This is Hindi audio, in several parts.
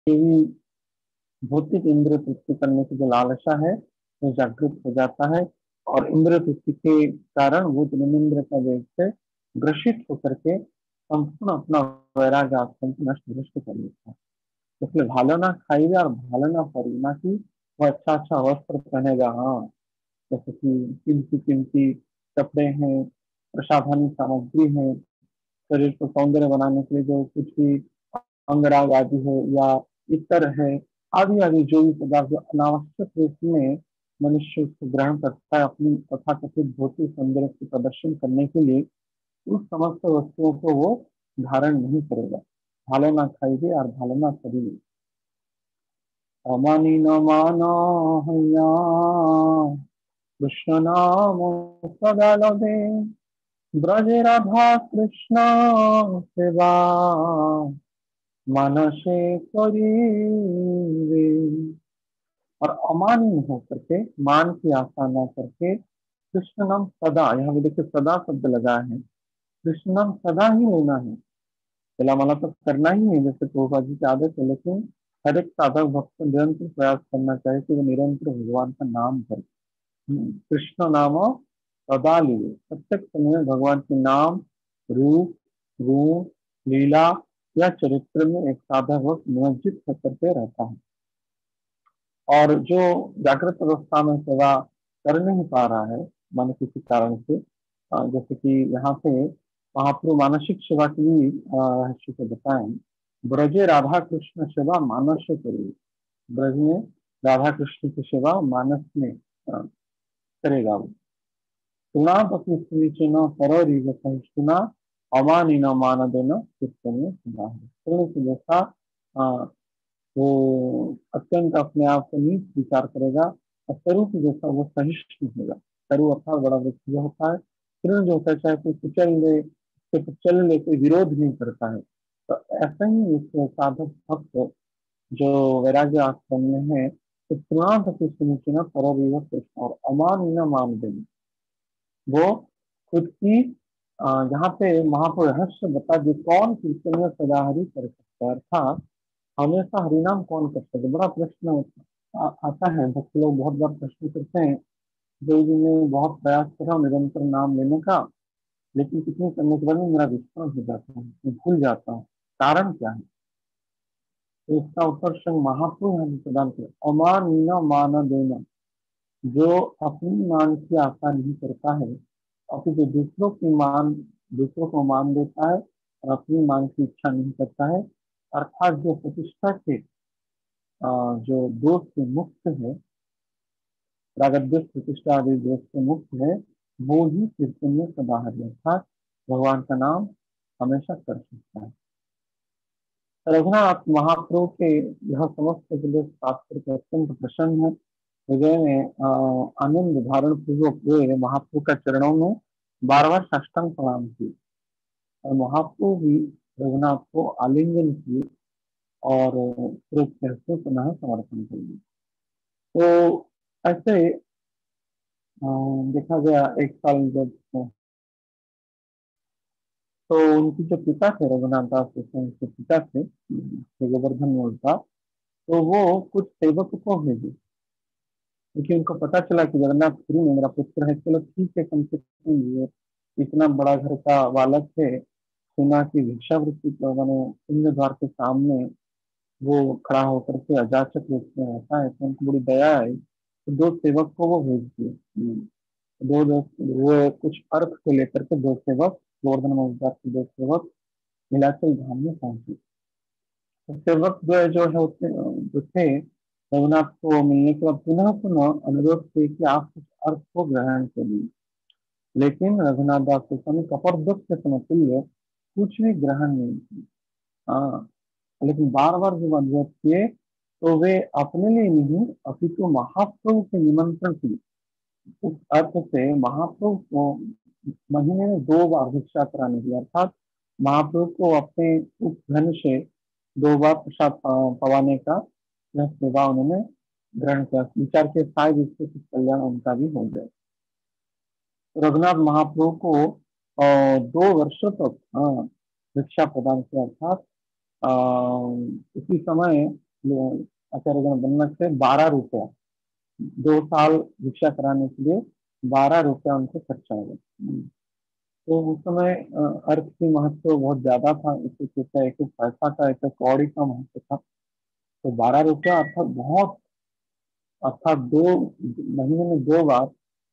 भी भौतिक इंद्रिय तृप्ति करने की जो लालसा है वो जागृत हो जाता है, और इंद्रिय तृप्ति के कारण वो जन्मेंद्र का वेग से ग्रसित होकर के संपूर्ण अपना वैराग्य आश्रम को नष्ट भ्रष्ट कर लेता है। इसलिए भालो ना खाइए और भालो ना पड़ी ना कि वो अच्छा अच्छा वस्त्र पहनेगा, हाँ, जैसे कि कीमती कीमती कपड़े हैं, प्रसाधन सामग्री है, शरीर को सौंदर्य बनाने के लिए जो कुछ भी अंगराग आदि है या इतर है, आदि आदि जो भी पदार्थ जो अनावश्यक रूप में मनुष्य उसको ग्रहण करता है अपनी तथा कथित भौतिक सौंदर्य के प्रदर्शन करने के लिए, उस समस्त वस्तुओं को वो धारण नहीं करेगा। भालो ना खाइए और भालो ना करिए। अमानी न मानो हैया कृष्ण नाम सदा लदे, ब्रज राधा कृष्ण सेवा मानसे करीबे। और अमानी हो करके, मान की आशा न करके, कृष्ण नाम सदा, यहाँ भी देखिए सदा शब्द लगा है, कृष्ण नाम सदा ही लेना है। पहला माला तो करना ही है जैसे प्रभुपाद जी की आदत है, लेकिन हर एक साधक भक्त को निरंतर प्रयास करना चाहिए कि वो निरंतर भगवान का नाम करे। कृष्ण नाम सदा लिए, प्रत्येक समय भगवान के नाम, रूप, गुण, लीला या चरित्र में एक साधक भक्त नियोजित होकर के रहता है। और जो जागृत अवस्था में सेवा कर नहीं पा रहा है मान किसी कारण से, जैसे कि यहाँ पे महाप्रभु मानसिक सेवा की भी रहस्य को बताएं। ब्रजे राधा कृष्ण सेवा मानस करिए, ब्रज में राधा कृष्ण की सेवा मानस में करेगा वो। सुना पति सुना करो रीग सहिष्णुना, अमानी न मान देना कीर्तन सुना है। तो जैसा वो अत्यंत अपने आप को नीच विचार करेगा, और तरु की जैसा वो सहिष्णु होगा। तरु अर्थात बड़ा व्यक्ति जो होता है, तृण जो होता है चाहे कोई कुचल ले, उसके पर चल ले, कोई विरोध नहीं करता है। तो ऐसा ही इस साधक भक्त जो वैराग्य आश्रम में है, तो तृणांत की सुनिचिना परोविव कृष्ण और अमान न मान देना, वो खुद की यहाँ पे महापुर रहस्य बता दिए कौन कीर्तन में सदाहरी कर सकता है, अर्थात हमेशा हरिनाम कौन कर सकते। बड़ा प्रश्न आता है, भक्त लोग बहुत बार प्रश्न करते हैं, जो जी मैं बहुत प्रयास कर रहा हूँ निरंतर नाम लेने का, लेकिन कितने करने के बाद में मेरा विस्मरण हो जाता है, मैं भूल जाता हूँ, कारण क्या है। तो इसका उत्तर स्वयं महाप्रभु हमें प्रदान किया, अमान न मान देना, जो अपनी मान की आशा नहीं करता है, अपितु दूसरों की मान, दूसरों को मान देता है और अपनी मान की इच्छा नहीं करता है, अर्थात जो प्रतिष्ठा के जो दोष से मुक्त है, रागद्वेष प्रतिष्ठा आदि दोष से मुक्त है, वो ही कीर्तन में सदा हरि अर्थात भगवान का नाम हमेशा कर सकता है। रघुनाथ महाप्रभु के यह समस्त जिले शास्त्र के अत्यंत प्रसन्न है। हृदय में आनंद धारण पूर्वक वे महाप्रभु का चरणों में बार बार साष्टांग प्रणाम किए, और महाप्रभु भी रघुनाथ को आलिंगन किए और पुनः समर्पण कर दिए। तो ऐसे देखा गया एक साल जब, तो उनके जो पिता थे रघुनाथ दास गोस्वामी के पिता थे गोवर्धन मूलता, तो वो कुछ सेवक को भेजे, क्योंकि उनको पता चला कि जगन्नाथपुरी में मेरा पुत्र है, चलो ठीक है, कम से कम ये इतना बड़ा घर का बालक है, सुना कि भिक्षावृत्ति तो मैंने सिंह द्वार के सामने वो खड़ा होकर के अजाचक रूप में रहता है, तो उनको बड़ी दया आई, तो दो सेवक को वो भेज दिए। दो वो कुछ अर्थ को लेकर के दो सेवक, गोवर्धन मजदार के दो सेवक नीलाचल धाम में पहुंचे। तो सेवक जो थे रघुनाथ को मिलने के बाद पुनः पुनः अनुरोध किए कि आप कुछ अर्थ को ग्रहण करिए, लेकिन रघुनाथ दास गोस्वामी कपट दुख के समतुल्य कुछ भी ग्रहण नहीं किया। हाँ, लेकिन बार बार जब अनुरोध किए तो वे अपने लिए नहीं अपितु महाप्रभु के निमंत्रण की, उस अर्थ से महाप्रभु को महीने में 2 बार भिक्षा कराने की, अर्थात महाप्रभु को अपने उस धन से 2 बार प्रसाद पवाने का यह सेवा उन्होंने ग्रहण किया, विचार के शायद इससे कुछ कल्याण उनका भी हो जाए। रघुनाथ महाप्रभु को 2 वर्षों तक भिक्षा प्रदान किया, अर्थात उसी समय आचार्यगण बनने से 12 रुपया, 2 साल भिक्षा कराने के लिए 12 रुपया उनको खर्चा हुआ। तो उस समय अर्थ की महत्व बहुत ज्यादा था, एक एक रुपया, एक एक पैसा का, एक एक कौड़ी का महत्व था। तो 12 रुपया अर्थात बहुत, अर्थात 2 महीने में 2 बार,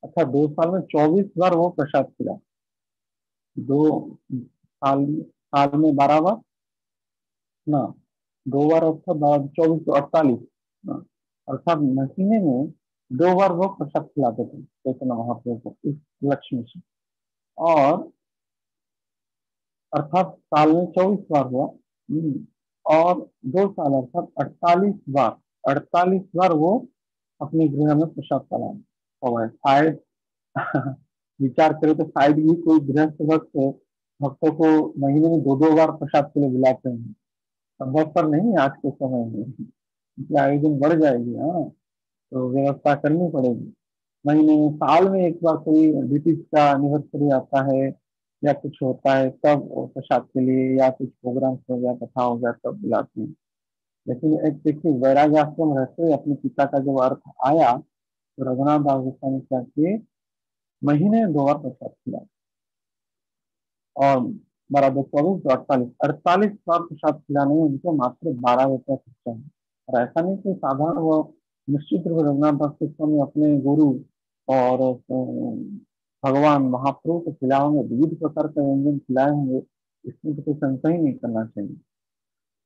अर्थात 2 साल में 24 बार वो प्रसाद खिला। 2 साल में 12 बार ना, 2 बार अर्थात 24 तो 48, अर्थात महीने में 2 बार वो प्रसाद खिलाते थे चैतन्य महाप्रभु को इस लक्ष्मी से। और अर्थात साल में 24 बार हुआ, और 2 साल अर्थात 48 बार, 48 बार वो अपने गृह में प्रसाद चलाए। और शायद विचार करें तो शायद ही कोई गृहस्थ भक्त भक्तों को महीने में 2 2 बार प्रसाद के लिए बुलाते हैं। संभव पर नहीं आज के समय में, क्योंकि आयोजन बढ़ जाएगी। हाँ, तो व्यवस्था करनी पड़ेगी। महीने में, साल में एक बार कोई ब्रिटिश का एनिवर्सरी आता है या कुछ होता है तब प्रसाद के लिए, या कुछ प्रोग्राम हो गया, कथा हो गया, तब बुलाते हैं। लेकिन एक देखिए, वैराग्य आश्रम रहते हुए अपने पिता का जब अर्थ आया तो रघुनाथ दास गोस्वामी क्या किए, महीने में 2 बार प्रसाद खिला। और 12 24 तो 48 बार प्रसाद खिलाने में उनको मात्र 12 रुपया खर्चा है। और ऐसा नहीं कि साधारण, वो निश्चित रूप से रघुनाथ दास गोस्वामी अपने गुरु और भगवान महाप्रभु को खिलाए होंगे, विविध प्रकार के व्यंजन खिलाए होंगे, इसमें तो कोई संशय ही नहीं करना चाहिए।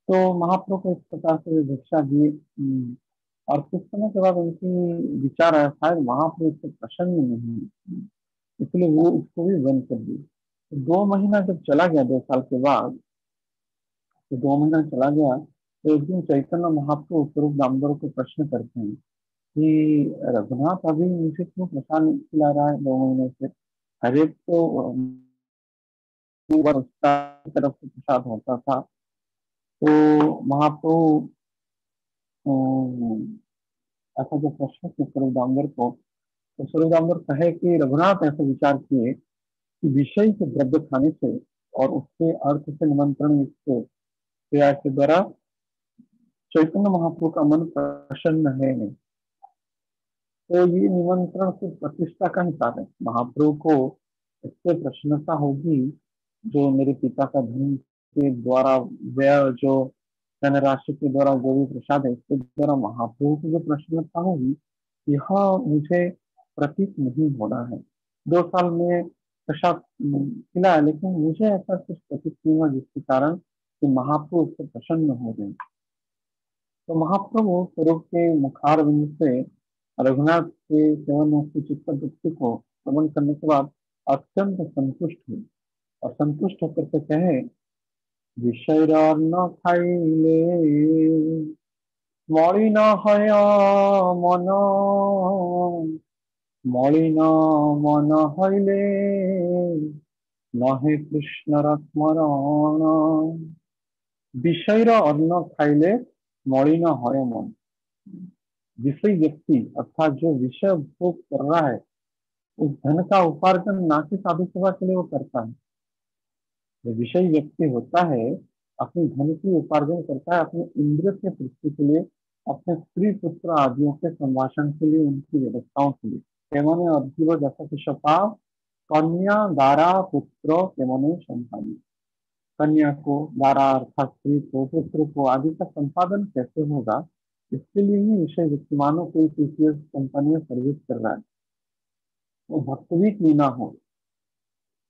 तो महाप्रभु को इस प्रकार से भिक्षा दी। और कुछ समय के बाद उनकी विचार आया, शायद महाप्रभु इससे प्रसन्न नहीं है, इसलिए वो उसको भी बंद कर दी। तो 2 महीना जब चला गया, 2 साल के बाद, तो 2 महीना चला गया, तो एक दिन चैतन्य महाप्रभु स्वरूप दामोदर को प्रश्न करते हैं कि रघुनाथ अभी मुझे क्यों प्रसाद नहीं खिला रहा है 2 महीने से? हर एक तो उसका तरफ से प्रसाद होता था। तो महाप्रभु ऐसा जो प्रश्न किया स्वरूप दामोदर को, तो स्वरूप दामोदर कहे कि रघुनाथ ऐसे विचार किए कि विषय से द्रव्य खाने से और उसके अर्थ से निमंत्रण युक्त क्रिया के द्वारा चैतन्य महाप्रभु का मन प्रसन्न है नहीं। तो ये निमंत्रण सिर्फ प्रतिष्ठा का हिसाब है। महाप्रभु को इससे प्रसन्नता होगी जो मेरे पिता का धन के द्वारा व्यय, जो धनराशि के द्वारा जो भी प्रसाद है, इसके द्वारा महाप्रभु की जो प्रसन्नता होगी, यह मुझे प्रतीत नहीं हो रहा है। 2 साल में प्रसाद खिलाया, लेकिन मुझे ऐसा कुछ प्रतीत नहीं हुआ जिसके कारण कि महाप्रभु उससे प्रसन्न हो गए। तो महाप्रभु स्वरूप के मुखारविंद से रघुनाथ के सेवन में चित्त वृत्ति को श्रवण करने के बाद अत्यंत संतुष्ट हुए, और संतुष्ट होकर के कहे, विषय न खाइले मलिन হয় मन, मलिन मन হইলে नहे कृष्ण स्मरण। विषय अन्न खाइले मलिन হয় मन। विषय व्यक्ति अर्थात जो विषय भोग कर रहा है, उस धन का उपार्जन ना कि साधु सेवा के लिए वो करता है। जो विषय व्यक्ति होता है, अपने धन की उपार्जन करता है अपने इंद्रिय के तृप्ति के लिए, अपने स्त्री पुत्र आदियों के संभाषण के लिए, उनकी व्यवस्थाओं के लिए। केमने अद्भुत जैसा कि शपाव कन्या दारा पुत्र केमने संपादी। कन्या को, दारा अर्थात स्त्री को, पुत्र को आदि का संपादन कैसे होगा, इसके लिए ही विषय व्यक्तिमानों को कंपनी में सर्विस कर रहा है। वो भक्त भी क्यों ना हो,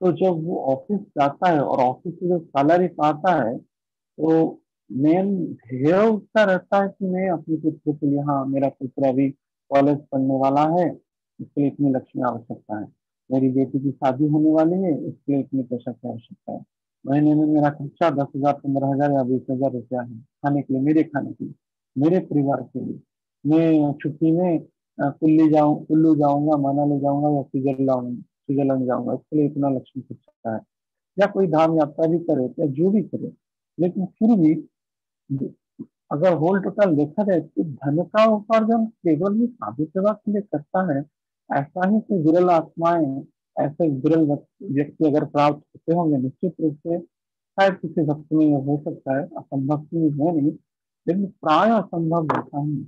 तो जब वो ऑफिस जाता है और ऑफिस से जब सैलरी पाता है, तो मेन ध्येय उसका रहता है कि मैं अपने पुत्र के लिए, हाँ मेरा पुत्र अभी कॉलेज पढ़ने वाला है, इसके लिए इतनी लक्ष्मी आवश्यकता है, मेरी बेटी की शादी होने वाली है, इसके लिए इतने पैसा की आवश्यकता है, महीने में मेरा खर्चा 10,000 15,000 या 20,000 रुपया है खाने के लिए, मेरे खाने के लिए, मेरे परिवार के लिए। मैं छुट्टी में कुल्लू जाऊंगा, मनाली जाऊंगा, या स्विट्जरलैंड जाऊंगा, इसके लिए इतना लक्ष्मी खर्चा है। या कोई धाम यात्रा भी करे या जो भी करे, लेकिन फिर भी अगर होल टोटल देखा जाए तो धन का उपार्जन केवल ही साधु सेवा के लिए करता है, ऐसा ही कोई विरल आत्माएं, ऐसे विरल व्यक्ति अगर प्राप्त होते होंगे, निश्चित रूप से शायद किसी भक्त में यह हो सकता है, असंभव चीज है नहीं, लेकिन प्राय असंभव रहता है।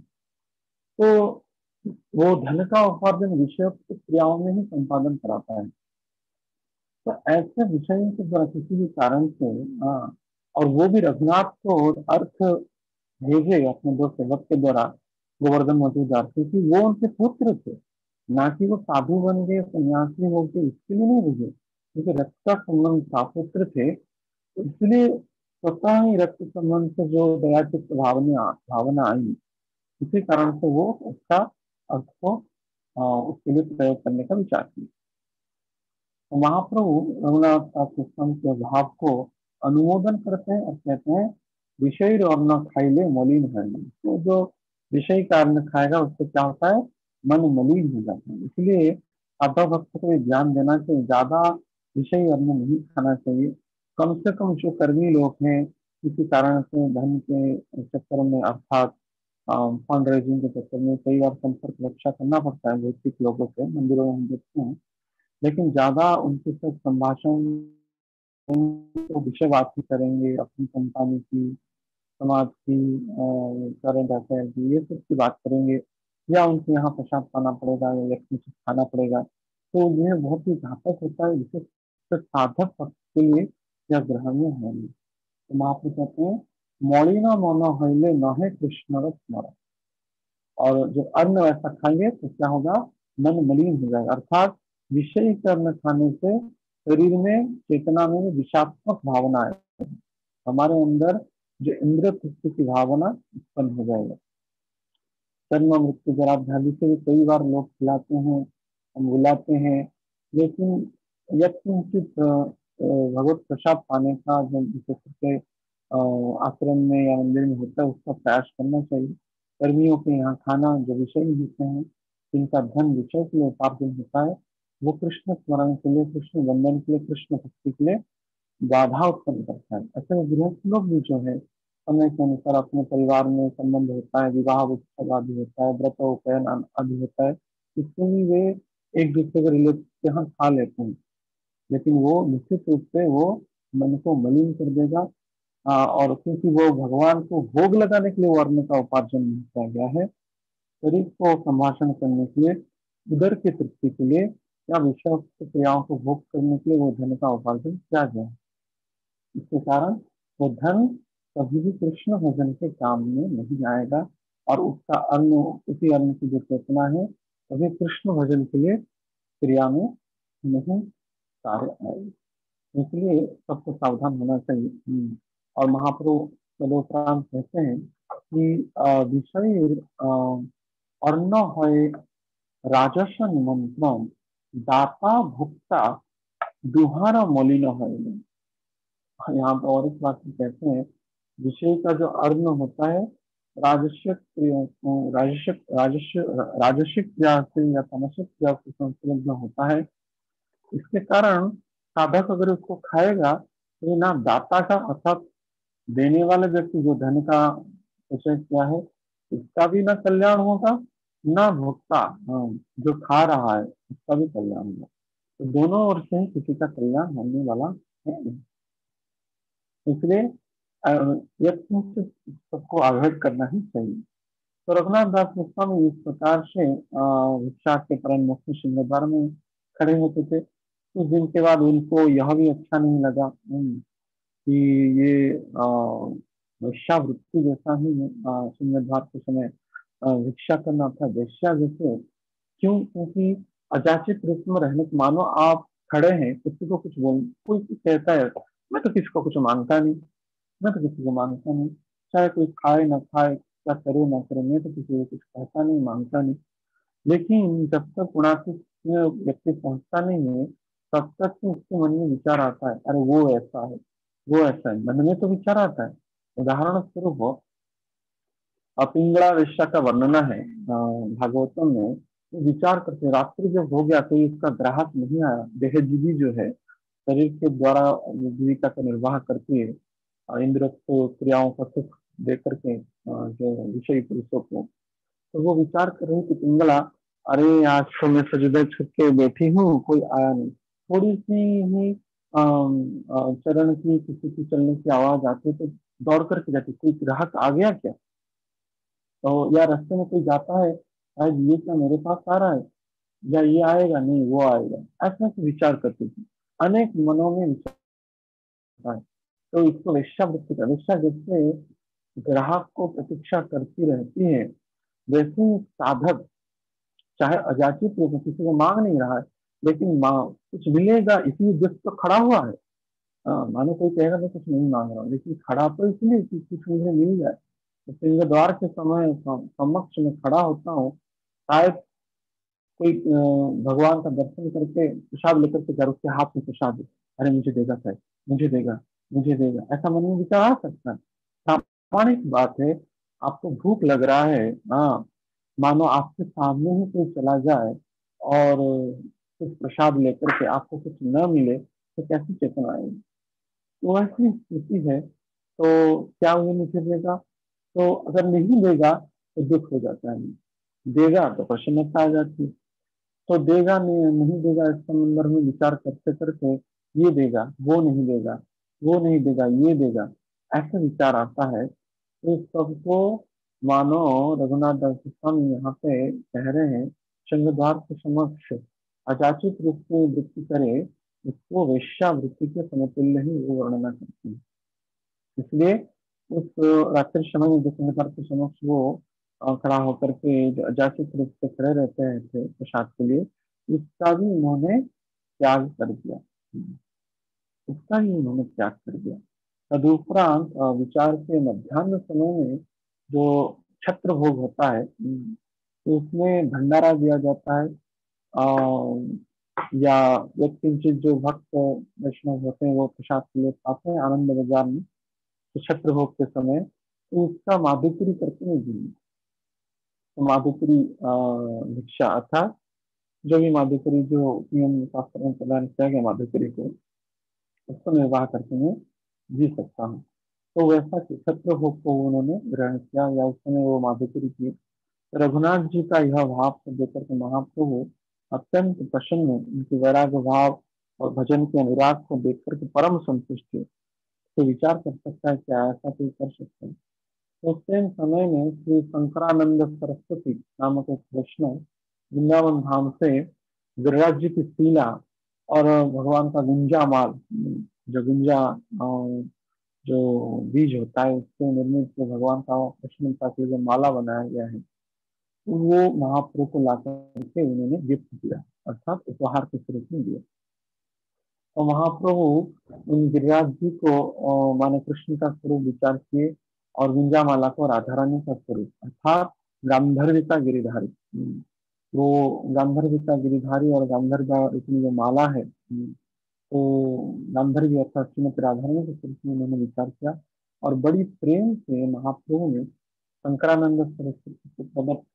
तो वो धन का उपार्जन विषय क्रियाओं में ही संपादन कराता है। तो ऐसे विषयों के द्वारा किसी भी कारण से, हाँ, और वो भी रघुनाथ को अर्थ भेजे अपने दो सेवक के द्वारा, गोवर्धन मधुदार, क्योंकि वो उनके पुत्र थे, ना कि वो साधु बन गए सन्यासी हो गए, इसके लिए नहीं भेजे, क्योंकि रक्त का संबंध था, पुत्र थे, तो इसलिए स्वतः ही रक्त संबंध से जो दयाचित भावना आई, इसी कारण से वो उसका अर्थ को उसके लिए प्रयोग करने का विचार किया। तो महाप्रभु रघुनाथ दास गोस्वामी के भाव को अनुमोदन करते हैं और कहते हैं, विषय और न खाइले मलिन है मन। तो जो विषय का अन्न खाएगा उससे क्या होता है, मन मलिन हो जाता है। इसलिए साधव भक्त को ये ध्यान देना चाहिए, ज्यादा विषय अन्न नहीं खाना चाहिए। कम से कम जो कर्मी लोग हैं, किसी कारण से धन के चक्कर में, अर्थात फंड रेजिंग के चक्कर में कई बार संपर्क रक्षा करना पड़ता है भौतिक लोगों से, मंदिरों में हम देखते हैं, लेकिन ज्यादा उनके साथ संभाषण, तो विषय बात ही करेंगे अपनी कंपनी की, समाज की, करंट अफेयर की, ये सब की बात करेंगे, या उनके यहाँ प्रसाद पाना पड़ेगा या लक्ष्मी से खाना पड़ेगा, तो यह बहुत ही घातक होता है, विशेष साधक पक्ष के लिए यह ग्रहणीय है नहीं। तो महाप्रभु कहते हैं, मौलिना मौन हईले न है कृष्ण रस स्मरण। और जब अन्न वैसा खाएंगे तो क्या होगा, मन मलिन हो जाएगा, अर्थात विषय के अन्न खाने से शरीर में, चेतना में विषात्मक भावना है, हमारे अंदर जो इंद्रिय तृप्ति की भावना उत्पन्न हो जाएगा। जन्म मृत्यु जरा ध्यान से भी कई बार लोग खिलाते हैं, हम बुलाते हैं, लेकिन यथोचित भगवत प्रसाद पाने का जो विशेष करके आश्रम में या मंदिर में होता है, उसका प्रयास करना चाहिए। कर्मियों के यहाँ खाना जो विषय होते हैं, जिनका धन विषय के लिए उपार्जन होता है, वो कृष्ण स्मरण के लिए, कृष्ण वंदन के लिए, कृष्ण भक्ति के लिए बाधा उत्पन्न करता है। ऐसे गृहस्थ लोग भी जो है, समय के अनुसार अपने परिवार में संबंध होता है, विवाह उत्सव आदि होता है, व्रत उपनयन आदि होता है, इसमें भी वे एक दूसरे के रिलेटिव के यहाँ खा लेते हैं, लेकिन वो निश्चित रूप से वो मन को मलिन कर देगा। और क्योंकि वो भगवान को भोग लगाने के लिए वो अन्न का उपार्जन नहीं किया गया है, शरीर को संभाषण करने के लिए, उदर की तृप्ति के लिए, या विषय क्रियाओं को भोग करने के लिए वो धन का उपार्जन किया गया है। इसके कारण वो धन कभी भी कृष्ण भजन के काम में नहीं आएगा, और उसका अन्न, उसी अन्न की जो चेतना है, कभी कृष्ण भजन के लिए क्रिया में नहीं कार्य आएगी। इसलिए सबको सावधान होना चाहिए। और महाप्रभु तदोपरांत कहते हैं कि विषय अन्न है राजस्व निमंत्रण, दाता भुक्ता दुहारा मलिन है। यहाँ पर और एक बात कहते हैं, विषय का जो अर्ण होता है, राजस्व राजस्व राजस्व राजस्विक क्रिया से या तामसिक क्रिया से संतुलन में होता है। इसके कारण साधक अगर उसको खाएगा तो ना दाता का, अर्थात देने वाले व्यक्ति जो धन का विषय किया है, इसका भी ना कल्याण होगा, ना भोक्ता, जो खा रहा है उसका भी कल्याण होगा। तो दोनों ओर से ही किसी का कल्याण होने वाला है। इसलिए यत्न से सबको अवॉइड करना ही चाहिए। तो रघुनाथ दास गोस्वामी इस प्रकार से भिक्षा के परम मुक्ति सिंहद्वार में खड़े होते थे। कुछ दिन के बाद उनको यह भी अच्छा नहीं लगा कि ये वेश्यावृत्ति जैसा ही सिंहद्वार के समय भिक्षा करना था वेश्या जैसे। क्यों? क्योंकि अजाचित रूप में रहने के, मानो आप खड़े हैं, किसी को कुछ बोल, कोई कहता है मैं तो किसी को कुछ मांगता नहीं, मैं तो किसी को मांगता नहीं, चाहे कोई खाए ना खाए, क्या करे ना करे, मैं तो किसी को कुछ कहता नहीं, मांगता नहीं। लेकिन जब तक गुणातीत में व्यक्ति पहुंचता नहीं है, तब तक तो उसके मन में विचार आता है, अरे वो ऐसा है, वो ऐसा है, मन में तो विचार आता है। उदाहरण स्वरूप पिंगला वेश्या का वर्णन है भागवतम में। तो विचार करते, रात्रि जब हो गया कोई इसका ग्राहक नहीं आया, देहजीवी जो है, शरीर के द्वारा जीविका का निर्वाह करती है, इंद्र को क्रियाओं का सुख दे करके जो विषयी पुरुषों को, तो वो विचार कर रही थी पिंगला, अरे आज तो मैं सजदे छुप के बैठी हूँ, कोई आया नहीं। थोड़ी सी ही चरण की, किसी की चलने की आवाज आती तो दौड़ करके जाती, कोई ग्राहक आ गया क्या। तो या रास्ते में कोई जाता है, शायद ये क्या मेरे पास आ रहा है, या ये आएगा, नहीं वो आएगा, ऐसा ऐसे विचार करती थी। अनेक मनों में विचार है। तो इसको वेश्यावृत्ति का, वेश्या जैसे ग्राहक को प्रतीक्षा करती रहती है, वैसे ही साधक चाहे अजाचित रूप में किसी को मांग नहीं रहा है, लेकिन कुछ मिलेगा इसी उद्देश्य तो खड़ा हुआ है। मानो कोई कहेगा मैं कुछ नहीं मांग रहा हूँ, लेकिन खड़ा तो इसलिए कि कुछ मुझे मिल जाए। तो सिंह द्वार के समय समक्ष में खड़ा होता हूँ, शायद कोई भगवान का दर्शन करके प्रसाद लेकर के घर, उसके हाथ में प्रसाद दे, अरे मुझे देगा शायद, मुझे देगा, मुझे देगा, ऐसा मन में विचार आ सकता है। प्रामाणिक बात है, आपको भूख लग रहा है, हाँ, मानो आपके सामने ही कोई चला जाए और कुछ प्रसाद लेकर के आपको कुछ न मिले तो कैसी चेतना आएगी। तो ऐसी स्थिति है, तो क्या वो मुझे देगा, तो अगर नहीं देगा तो दुख हो जाता है, देगा तो प्रसन्नता आ जाती है। तो देगा नहीं, नहीं देगा, इस संदर्भ में विचार करते करते ये देगा, वो नहीं देगा, वो नहीं देगा, ये देगा, ऐसा विचार आता है। तो इस सबको मानो रघुनाथ दास स्वामी यहाँ पे कह रहे हैं, शंखद्वार के समक्ष अजाचित रूप में वृत्ति करे, उसको वेश्यावृत्ति के समतुल्य ही वो वर्णना करते हैं। इसलिए उस रात्रि समय में जो शंखद्वार के समक्ष वो खड़ा होकर के जो अजाचित रूप से खड़े रहते हैं थे प्रसाद के लिए, उसका भी उन्होंने त्याग कर दिया, उसका ही उन्होंने त्याग कर दिया। तदुपरांत विचार के मध्याह्न समय में जो छत्र भोग होता है, तो उसमें भंडारा दिया जाता है। या एक किंचित जो भक्त वैष्णव होते हैं वो प्रसाद के लिए खाते हैं आनंद बाजार में, तो छत्र भोग के समय तो उसका माधुकरी करके नहीं दी। तो माधुकरी भिक्षा अर्थात जो भी माधुकरी जो नियम शास्त्र में प्रदान किया गया माधुकरी को, उसको निर्वाह करके मैं जी सकता हूँ। तो वैसा छत्र भोग को उन्होंने ग्रहण किया या उस समय वो माधुकरी की। रघुनाथ जी का यह भाव को देखकर के महाप्रभु अत्यंत प्रसन्न, उनके वैराग्य भाव और भजन के अनुराग को देखकर के परम संतुष्ट हुए। तो विचार कर सकता है क्या ऐसा कोई कर सकता है। तो उस समय में श्री शंकरानंद सरस्वती नामक एक वैष्णव वृंदावन धाम से गिरिराज जी की शीला और भगवान का गुंजा माल, जो गुंजा जो बीज होता है उससे निर्मित जो भगवान का कृष्ण का जो माला बनाया गया है, वो महाप्रभु को ला करके उन्होंने गिफ्ट दिया, अर्थात उपहार के स्वरूप में दिया। तो महाप्रभु उन गिरिराज जी को माने कृष्ण का स्वरूप विचार किए, और गुंजा माला को राधा रानी का स्वरूप अर्थात गांधर्विका गिरिधारी, वो गांधर्विका गिरिधारी और गांधर्व इतनी जो माला है, तो गांधर्वी अर्थात श्रीमती राधा रानी के स्वरूप में उन्होंने विचार किया। और बड़ी प्रेम से महाप्रभु ने शंकरानंद सरस्वती के प्रदत्त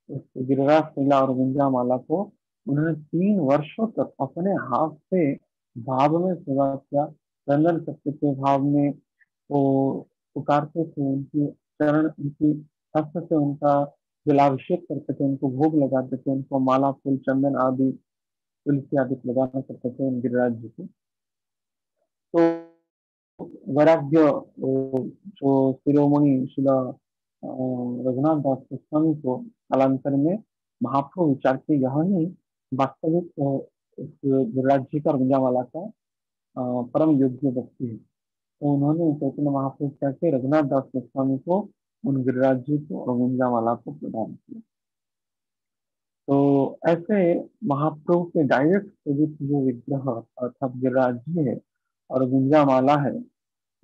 उस गिरिराज शीला और गुंजा माला को उन्होंने 3 वर्षों तक अपने हाथ से भाव में सेवा किया। चंदन सत्य के भाव में वो पुकारते थे, उनकी चरण, उनकी हस्त से उनका जलाभिषेक करते थे, उनको भोग लगाते थे, उनको माला फूल चंदन आदि तुलसी आदि लगाना करते थे उन गिरिराज जी को। तो वैराग्य जो शिरोमणि शिला रघुनाथ दास गोस्वामी को कालांतर में महाप्रभु विचार के यह ही वास्तविक गिरिराज जी का गुंजामाला का परम योग्य व्यक्ति है। तो उन्होंने चैतन्य महाप्रभु क्या के रघुनाथ दास गोस्वामी को उन गिरिराज जी को और गुंजामाला को प्रदान किया। तो ऐसे महाप्रभु के डायरेक्ट स्वरूप जो विग्रह अर्थात गिरिराज जी है और गुंजामाला है,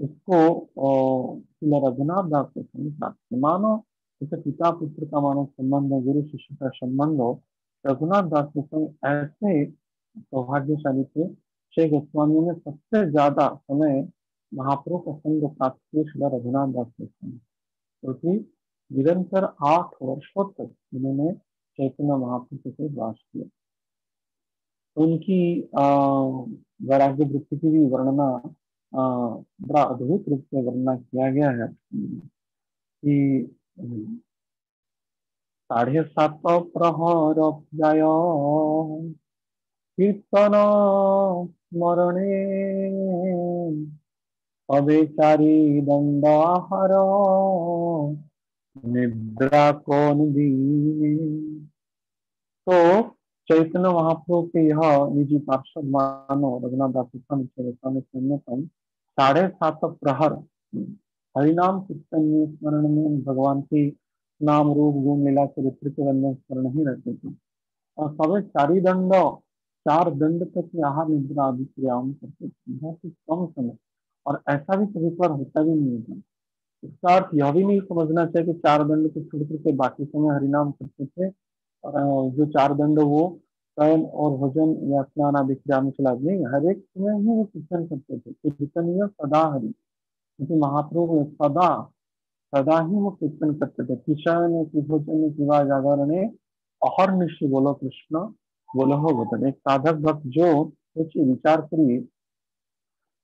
इसको श्रील रघुनाथ दास गोस्वामी प्राप्त किया। मानो जैसे पिता पुत्र का मानो संबंध हो, गुरु शिष्य का संबंध हो, रघुनाथ दास गोस्वामी ऐसे सौभाग्यशाली थे। शेख गोस्वामी ने सबसे ज्यादा समय महाप्रभु का संग प्राप्त किया श्रील रघुनाथ दास गोस्वामी, क्योंकि निरंतर 8 वर्षों तक उन्होंने चैतन्य महाप्रभु के साथ वास किया। तो उनकी वैराग्य वृत्ति की भी वर्णना बड़ा अद्भुत रूप से वर्णना किया गया है कि 7:30 प्रहर जाय कीर्तन स्मरणे अबे चारी दंडाहार निद्रा कौन दीने। तो चैतन्य महाप्रभु के यह निजी पार्षद मानो रघुनाथ दास गोस्वामी के अन्यतम 7.5 प्रहर हरिनाम कीर्तन में स्मरण में भगवान की नाम रूप गुण लीला चरित्र के वंदन स्मरण ही रहते थे। और सभी चारी दंड 4 दंड तक की आहार निद्रा आदि क्रियाओं में करते थे, बहुत ही कम समय। और ऐसा भी कभी पर होता भी नहीं था। इसका अर्थ यह भी नहीं समझना चाहिए कि 4 दंड को छोड़ करके बाकी समय हरिनाम करते थे। जो 4 दंड वो शयन और भोजन या स्नान आदि क्रिया में चला नहीं, हर एक समय ही वो कीर्तन करते थे। कीर्तनीय सदा हरि, क्योंकि महाप्रभु ने सदा सदा ही वो कीर्तन करते थे। कि शयन कि भोजन किंवा जागरण अहर्निश बोलो कृष्ण बोलो हो भजन। एक साधक भक्त जो सोचिए विचार करिए,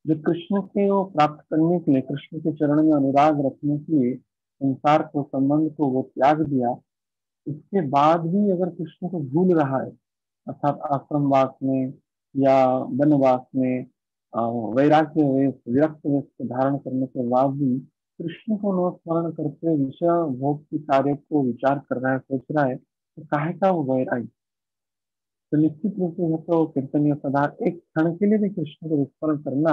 जो कृष्ण के वो प्राप्त करने के लिए, कृष्ण के चरण में अनुराग रखने के लिए संसार को संबंध को वो त्याग दिया, इसके बाद भी अगर कृष्ण को भूल रहा है, अर्थात आश्रमवास में या वनवास में वैराग्य वेश विरक्त वेश को धारण करने के बाद भी कृष्ण को न स्मरण करके विषय भोग की कार्य को विचार कर रहा है, सोच रहा है, तो काहे का वो वैराग्य। तो निश्चित रूप से यह तो कीर्तनीय सदा एक क्षण के लिए भी कृष्ण को विस्मरण करना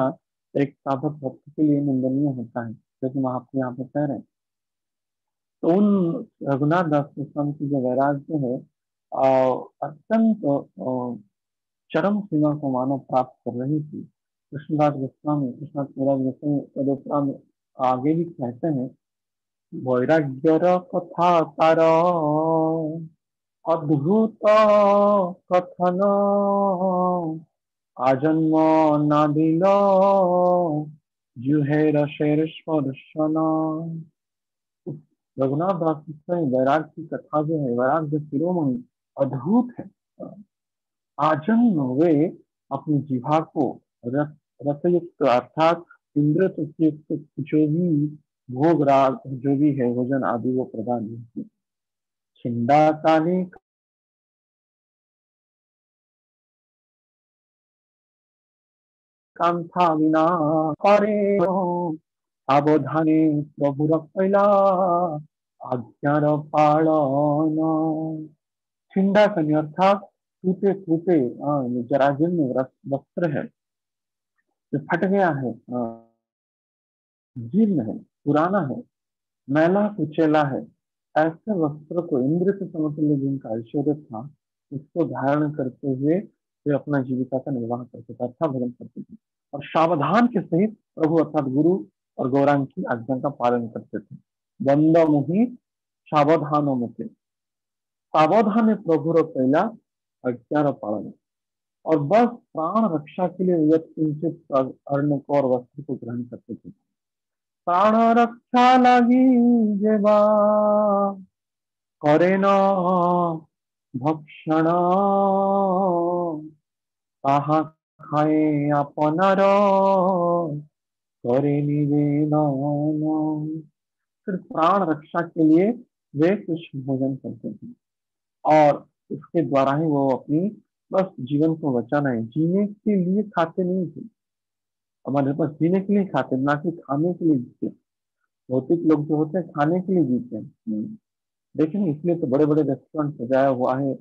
एक साधक भक्त के लिए निंदनीय होता है, जैसे महाप्रभु यहाँ पे कह रहे हैं। तो उन रघुनाथ दास गोस्वामी की जो वैराग्य है अत्यंत चरम सीमा को मानव प्राप्त कर रही थी। कृष्णदास गोस्वामी कृष्णदास महाराज गोस्वामी तदुपरांत में आगे भी कहते हैं, वैराग्यर कथा तार अद्भुत कथन आजन्म नादिल जुहे रसेर स्पर्शन। रघुनाथ दास गोस्वामी वैराग्य की कथा जो है, वैराग्य शिरोमणि अद्भुत है। आजन्म वे अपनी जिह्वा को रस रसयुक्त अर्थात इंद्र युक्त जो भी भोग राग जो भी है भोजन आदि वो प्रदान करते हैं। छिंदा काली कांथा विना करे सावधाने प्रभुर कैला आज्ञार पालन। छिंदा कन्या अर्थात टूटे फूटे जराजीर्ण वस्त्र है, जो फट गया है, जीर्ण है, पुराना है, मैला कुचेला है, ऐसे वस्त्र को इंद्र के समतुल्य जिनका ऐश्वर्य था उसको धारण करते हुए वे अपना जीविका का निर्वाह करते थे, अच्छा भजन करते थे। और सावधान के सहित प्रभु अर्थात गुरु और गौरांग की आज्ञा का पालन करते थे। बंद मुहि सावधान मुखे, सावधान प्रभु पहला आज्ञा पालन। और बस प्राण रक्षा के लिए यत् किंचित अर्ण को और वस्त्र को ग्रहण करते थे। प्राण रक्षा लगी जेबा करे न भक्षण ताहा खाए अपनार करे निवेदन। फिर प्राण रक्षा के लिए वे कुछ भोजन करते थे और उसके द्वारा ही वो अपनी बस जीवन को बचाना है, जीने के लिए खाते नहीं थे। हमारे पास जीने के लिए खाते, ना कि खाने के लिए जीते। भौतिक लोग जो होते हैं खाने के लिए जीते हैं। देखें इसलिए तो बड़े बड़े रेस्टोरेंट सजाया हुआ है,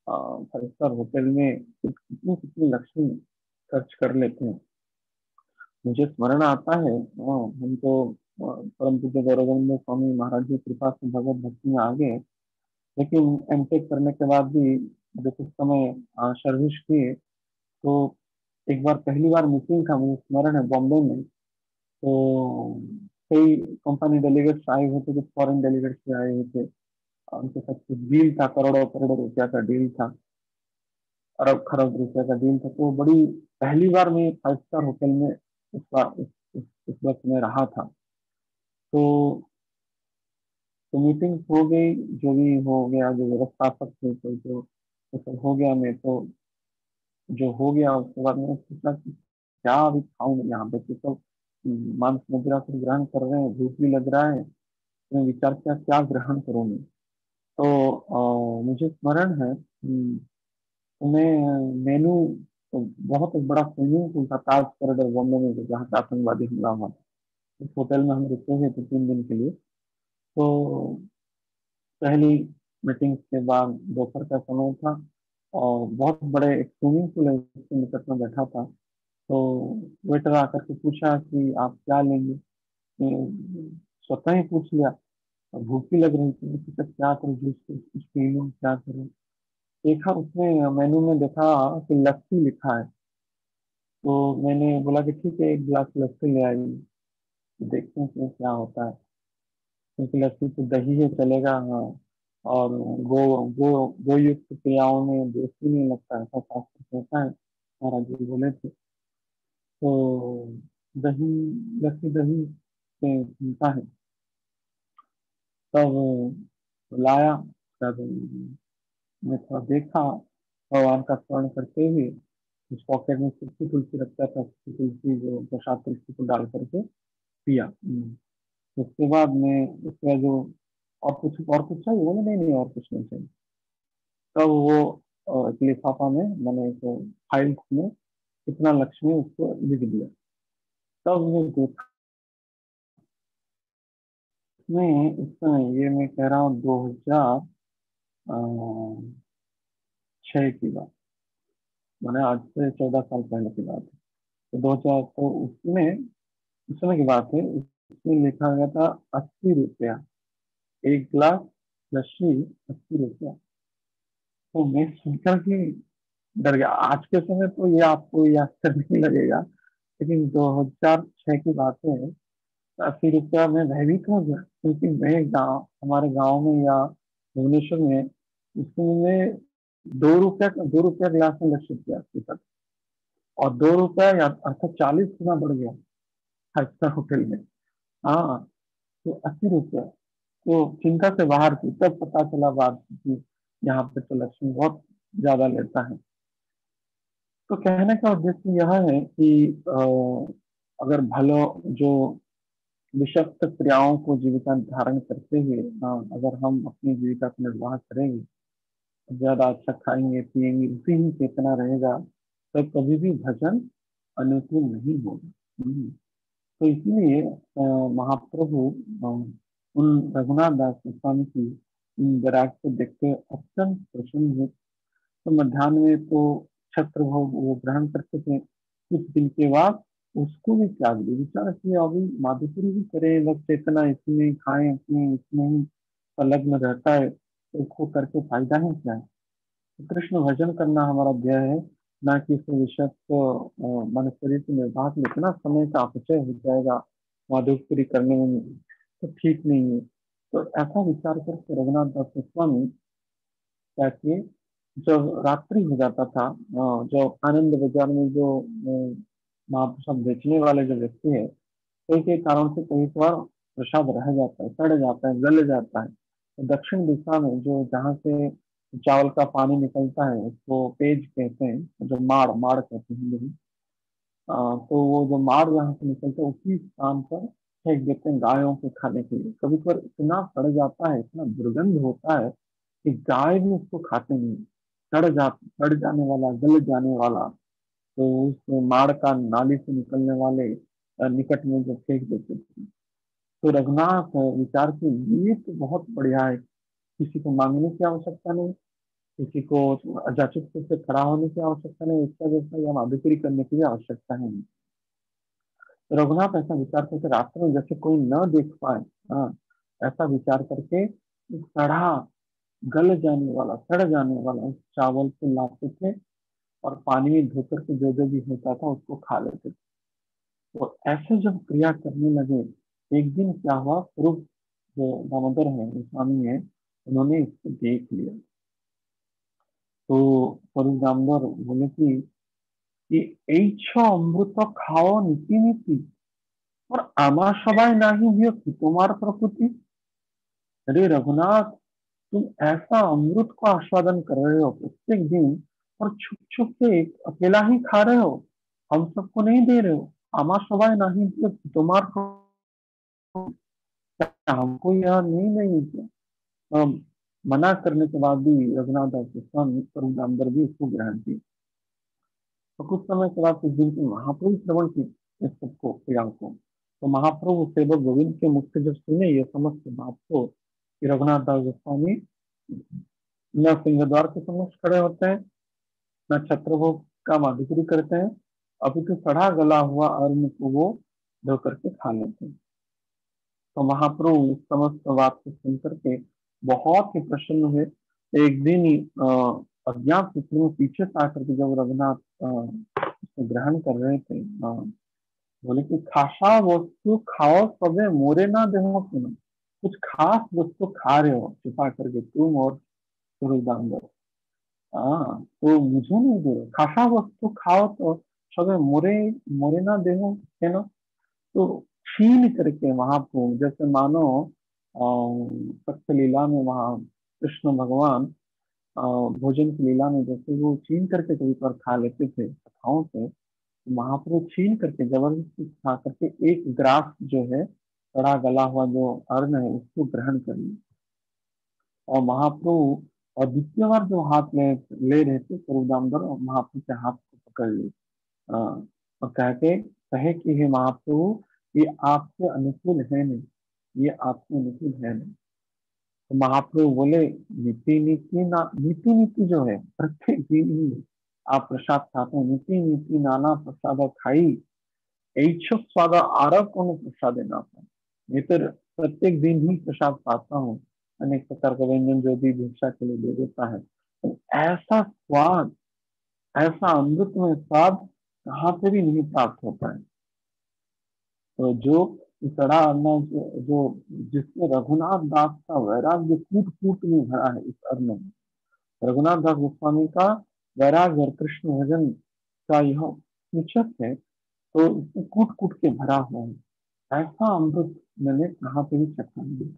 5 स्टार होटल में कितनी कितनी लक्ष्मी खर्च कर लेते हैं। मुझे स्मरण आता है, हम तो परम पूज्य गौरवानंद स्वामी महाराज की कृपा से भगवत भक्ति में आ गए, लेकिन एमटेक करने के बाद भी जब उस समय सर्विस किए तो एक बार पहली बार मीटिंग था, मुझे स्मरण है बॉम्बे में। तो कई कंपनी डेलीगेट्स आए हुए थे, कुछ फॉरेन डेलीगेट्स भी आए हुए थे। उनके साथ कुछ डील था, करोड़ों करोड़ों रुपया का डील था, अरब खरब रुपए का डील था। तो बड़ी पहली बार मैं 5 स्टार होटल में उस बार उस वक्त में रहा था। तो मीटिंग हो गई, जो भी हो गया, जो व्यवस्थापक थे तो जो वो सब हो गया। मैं तो जो हो गया उसके बाद मैंने सोचा कि क्या अभी खाऊं मैं, यहाँ पे तो सब मांस मदिरा से ग्रहण कर रहे हैं, भूख भी लग रहा है। तो मैं विचार किया क्या ग्रहण करूं मैं। तो मुझे स्मरण है, तो मैं मेनू तो बहुत एक बड़ा स्विमिंग पूल था ताज कॉरिडोर बॉम्बे में, जहाँ पे आतंकवादी हमला हुआ था। उस होटल में हम रुके हुए थे 3 दिन के लिए। तो पहली मीटिंग के बाद दोपहर का समय था और बहुत बड़े एक स्विमिंग पूल है उसके निकट में बैठा था। तो वेटर आकर के पूछा कि आप क्या लेंगे। स्वतः ही पूछ लिया। और भूख भी लग रही थी, तो क्या करूँ, जूस कुछ पी लूँ, क्या करूँ। देखा उसने मेनू में देखा कि लस्सी लिखा है। तो मैंने बोला कि ठीक है, एक गिलास लस्सी ले आई, देखते हैं इसमें क्या होता है। क्योंकि लस्सी तो दही है चलेगा, हाँ। और गो गो गोयुक्त क्रियाओं में दोष भी नहीं लगता, ऐसा शास्त्र कहता है, महाराज जी बोले थे। तो दही, लस्सी दही से बनता है। तब लाया, तब मैं थोड़ा देखा, भगवान का स्मरण करते हुए उस पॉकेट में सूखी तुलसी रखता था, सूखी तुलसी जो प्रसाद तुलसी को डाल करके पिया। उसके बाद में उसका जो और कुछ चाहिए, बोले नहीं नहीं और कुछ नहीं चाहिए। तब वो एक लिफाफा में मैंने एक फाइल में कितना लक्ष्मी उसको लिख दिया। तब वो देखा में इस समय, ये मैं कह रहा हूँ 2006 की बात, मैंने आज से 14 साल पहले की बात है। तो 2000, तो उसमें उस समय की बात है, उसमें लिखा गया था 80 रुपया एक गिलास लस्सी, 80 रुपया। तो मैं सुनकर के डर गया। आज के समय तो ये आपको ये आश्चर्य नहीं लगेगा, लेकिन 2006 की बात है। 80 रुपया में भयभीत हो गया, क्योंकि मैं गाँव, हमारे गांव में या भुवनेश्वर में उसमें 2 रुपया गिलास में लस्सी पिया पीता था। और 2 रुपया या अर्थात 40 गुना बढ़ गया 5 स्टार होटल में। हाँ, तो 80 रुपया, तो चिंता से बाहर थी। तब पता चला बात कि यहाँ पे तो लक्ष्मी बहुत ज्यादा लेता है। तो कहने का उद्देश्य यह है कि अगर भलो जो विषक्त क्रियाओं को जीविका धारण करते हुए, अगर हम अपनी जीविका को निर्वाह करेंगे, ज्यादा अच्छा खाएंगे पिएंगे, उसी ही चेतना रहेगा, तो कभी भी भजन अनुकूल नहीं होगा। तो इसलिए महाप्रभु उन रघुनाथ दास गोस्वामी की इन वैराग को देखते अत्यंत प्रसन्न हुए। तो मध्याह्न में तो छत्र भोग वो ग्रहण करते थे, कुछ दिन के बाद उसको भी त्याग दिया। विचार किए अभी माधुपुरी भी करे, बस चेतना इसमें ही खाए पिए, इसमें ही संलग्न रहता है, तो उसको करके फायदा ही क्या है। तो कृष्ण भजन करना हमारा ध्येय है, ना कि इस विषय को मन शरीर के निर्वाह में इतना समय का अपचय हो जाएगा माधुपुरी करने में, तो ठीक नहीं है। तो ऐसा विचार करके रघुनाथ दास गोस्वामी क्या किए, जब रात्रि हो जाता था, जो आनंद बाजार में जो महाप्रसाद बेचने वाले जो व्यक्ति है, कई कई कारण से कई बार प्रसाद रह जाता है, सड़ जाता है, गल जाता है। तो दक्षिण दिशा में जो जहाँ से चावल का पानी निकलता है उसको पेज कहते हैं, जो माड़ माड़ कहते हैं हिंदी में। तो वो जो माड़ जहाँ से निकलता है उसी स्थान पर फेंक देते हैं गायों के खाने के लिए। कभी कभार इतना सड़ जाता है, इतना दुर्गंध होता है कि गाय भी उसको खाते नहीं। सड़ जाने वाला, गल जाने वाला, तो उस माड़ का नाली से निकलने वाले निकट में जो फेंक देते थे। तो रघुनाथ विचार की ये तो बहुत बढ़िया है, किसी को मांगने की आवश्यकता नहीं, किसी को अजाचित से खड़ा होने की आवश्यकता नहीं, इसका जैसा या माधुकरी करने की भी आवश्यकता है नहीं। तो रघुनाथ ऐसा विचार करके रास्ते में जैसे कोई न देख पाए, हाँ, ऐसा विचार करके उस सड़ा, गल जाने वाला, सड़ जाने वाला उस चावल को लाते थे और पानी में धोकर के जो जो भी होता था उसको खा लेते थे। तो ऐसे जब क्रिया करने लगे, एक दिन क्या हुआ, पूर्व जो दामोदर है, गोस्वामी है, उन्होंने इसको देख लिया। तो स्वरूप दामोदर बोले कि ऐच्छो अमृत खाओ नीति नीति और आमा सबाई नहीं दियो कि तुम्हार प्रकृति। अरे रघुनाथ, तुम ऐसा अमृत को आस्वादन कर रहे हो प्रत्येक दिन, और छुप छुप के अकेला ही खा रहे हो, हम सबको नहीं दे रहे हो। आमा सबाई नहीं दियो कि तुम्हार हमको यह नहीं नहीं किया। मना करने के बाद भी रघुनाथ दास गोस्वामी स्वरूप दामोदर भी इसको ग्रहण किए। तो कुछ समय के बाद, कुछ दिन की महाप्रभु श्रवण की इस सबको क्रिया को, तो महाप्रभु सेवक गोविंद के मुख से जब सुने ये समस्त बात को, कि रघुनाथ दास गोस्वामी न सिंह द्वार के समक्ष खड़े होते हैं, न छत्रभोग का माधुकरी करते हैं, अभी तो सड़ा गला हुआ अन्न को वो धो करके खा लेते हैं। तो महाप्रभु इस समस्त बात को सुन करके बहुत ही प्रसन्न हुए। एक दिन अज्ञात सूत्र में पीछे से आकर के जब रघुनाथ उसको ग्रहण कर रहे थे, बोले कि खासा वस्तु खाओ सबे मोरे ना देहो सुनो, कुछ खास वस्तु खा रहे हो छिपा करके तुम और सूरजदान। हाँ, तो मुझे नहीं दे रहे, खासा वस्तु खाओ तो सबे मोरे मोरे ना देहो, है ना। तो छीन करके महाप्रभु, जैसे मानो सत्य लीला में वहाँ कृष्ण भगवान भोजन की लीला में जैसे वो छीन करके कभी पर खा लेते थे कथाओं से, तो महाप्रभु छीन करके जबरदस्ती खा करके एक ग्रास जो है सड़ा गला हुआ जो अन्न है उसको ग्रहण कर लिया। और महाप्रभु और द्वितीय बार जो हाथ ले रहे थे स्वरूप दामोदर, और महाप्रभु के हाथ को पकड़ लिए और कहे कि हे महाप्रभु, ये आपके अनुकूल है नहीं, ये आपके अनुकूल है नहीं। तो महाप्रभु बोले नीति नीति ना, नीति नीति जो है प्रत्येक दिन ही आप प्रसाद खाते हैं, नीति नीति नाना प्रसाद खाई, ऐच्छुक स्वाद आरव को प्रसाद ना पाए। ये तो प्रत्येक दिन ही प्रसाद पाता हूँ, अनेक प्रकार का व्यंजन जो भी भिक्षा के लिए दे देता है, तो ऐसा स्वाद, ऐसा अमृत में स्वाद कहाँ से भी नहीं प्राप्त होता है। तो जो सड़ा अन्न जो जिसमें रघुनाथ दास का वैराग्य कूट कूट में भरा है, इस अन्न में रघुनाथ दास गोस्वामी का वैराग्य और कृष्ण भजन का यह निश्चित है, तो इसमें कूट कूट के भरा हुआ है, ऐसा अमृत मैंने कहाँ पे भी चखा नहीं।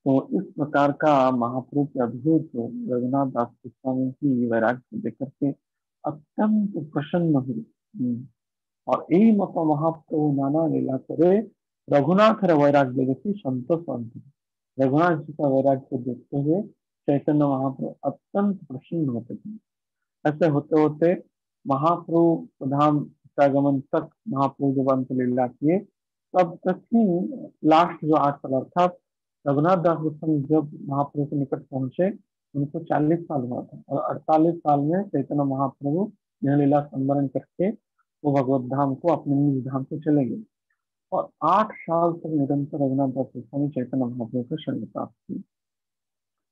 तो इस प्रकार का महाप्रभु के अद्भुत रघुनाथ दास गोस्वामी की वैराग्य को देख करके अत्यंत प्रसन्न हुई। और यही मत महाप्रभु नाना लीला करे, रघुनाथ वैराग्य देखी संतोष अंत। रघुनाथ जी का वैराग्य को देखते हुए चैतन्य महाप्रभु अत्यंत प्रसन्न होते थे। ऐसे होते होते महाप्रभु धाम का गमन तक महाप्रभु जब अंत लीला किए, तब तक ही लास्ट जो 8 साल अर्थात रघुनाथ दास गोस्वामी जब महाप्रभु के निकट पहुंचे, उनको 40 साल हुआ था, और 48 साल में चैतन्य महाप्रभु यह लीला संवरण करके वो भगवत धाम को, अपने निज धाम को चले गए। और 8 साल तक निरंतर रघुनाथ दास गोस्वामी चैतन्य महाप्रभु को शरण प्राप्त की।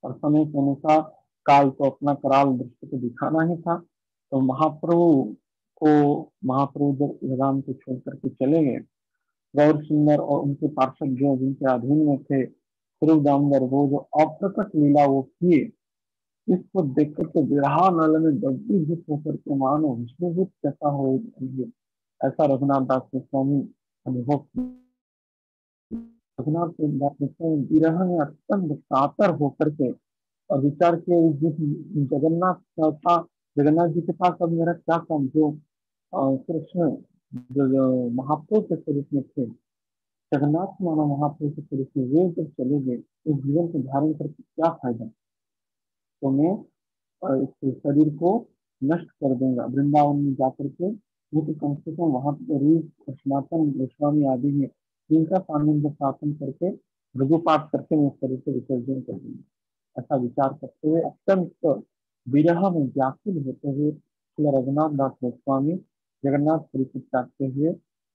और समय के अनुसार काल तो अपना कराल दृष्टि को दिखाना ही था, तो महाप्रभु जब राम को छोड़ करके चले गए, गौर सुंदर और उनके पार्षद जो जिनके अधीन में थे स्वरूप दामोदर, वो जो अप्रकट लीला वो किए, इसको देख करके विरहा नल में दग्धीभूत होकर के मानो विष्णुभूत कैसा हो, ऐसा रघुनाथ दास गोस्वामी अनुभव किया। रघुनाथ दास गोस्वामी विरह में अत्यंत कातर होकर के और विचार किए, जिस जगन्नाथ जी के पास अब मेरा क्या काम, जो कृष्ण जो महाप्रभु के स्वरूप में थे, जगन्नाथ माना महाप्रभु के स्वरूप में वे जब चले गए, इस जीवन को धारण करके क्या फायदा। तो मैं इस शरीर को नष्ट कर दूंगा, वृंदावन में जाकर के वो तो कम से कम वहां पर रूप सनातन गोस्वामी आदि में जिनका सानिध्य स्थापन करके रघुपाठ करके मैं शरीर को विसर्जन कर दूंगा। ऐसा विचार करते हुए अत्यंत विरह में व्याकुल होते हुए श्री रघुनाथ दास गोस्वामी जगन्नाथपुरी को त्यागते हुए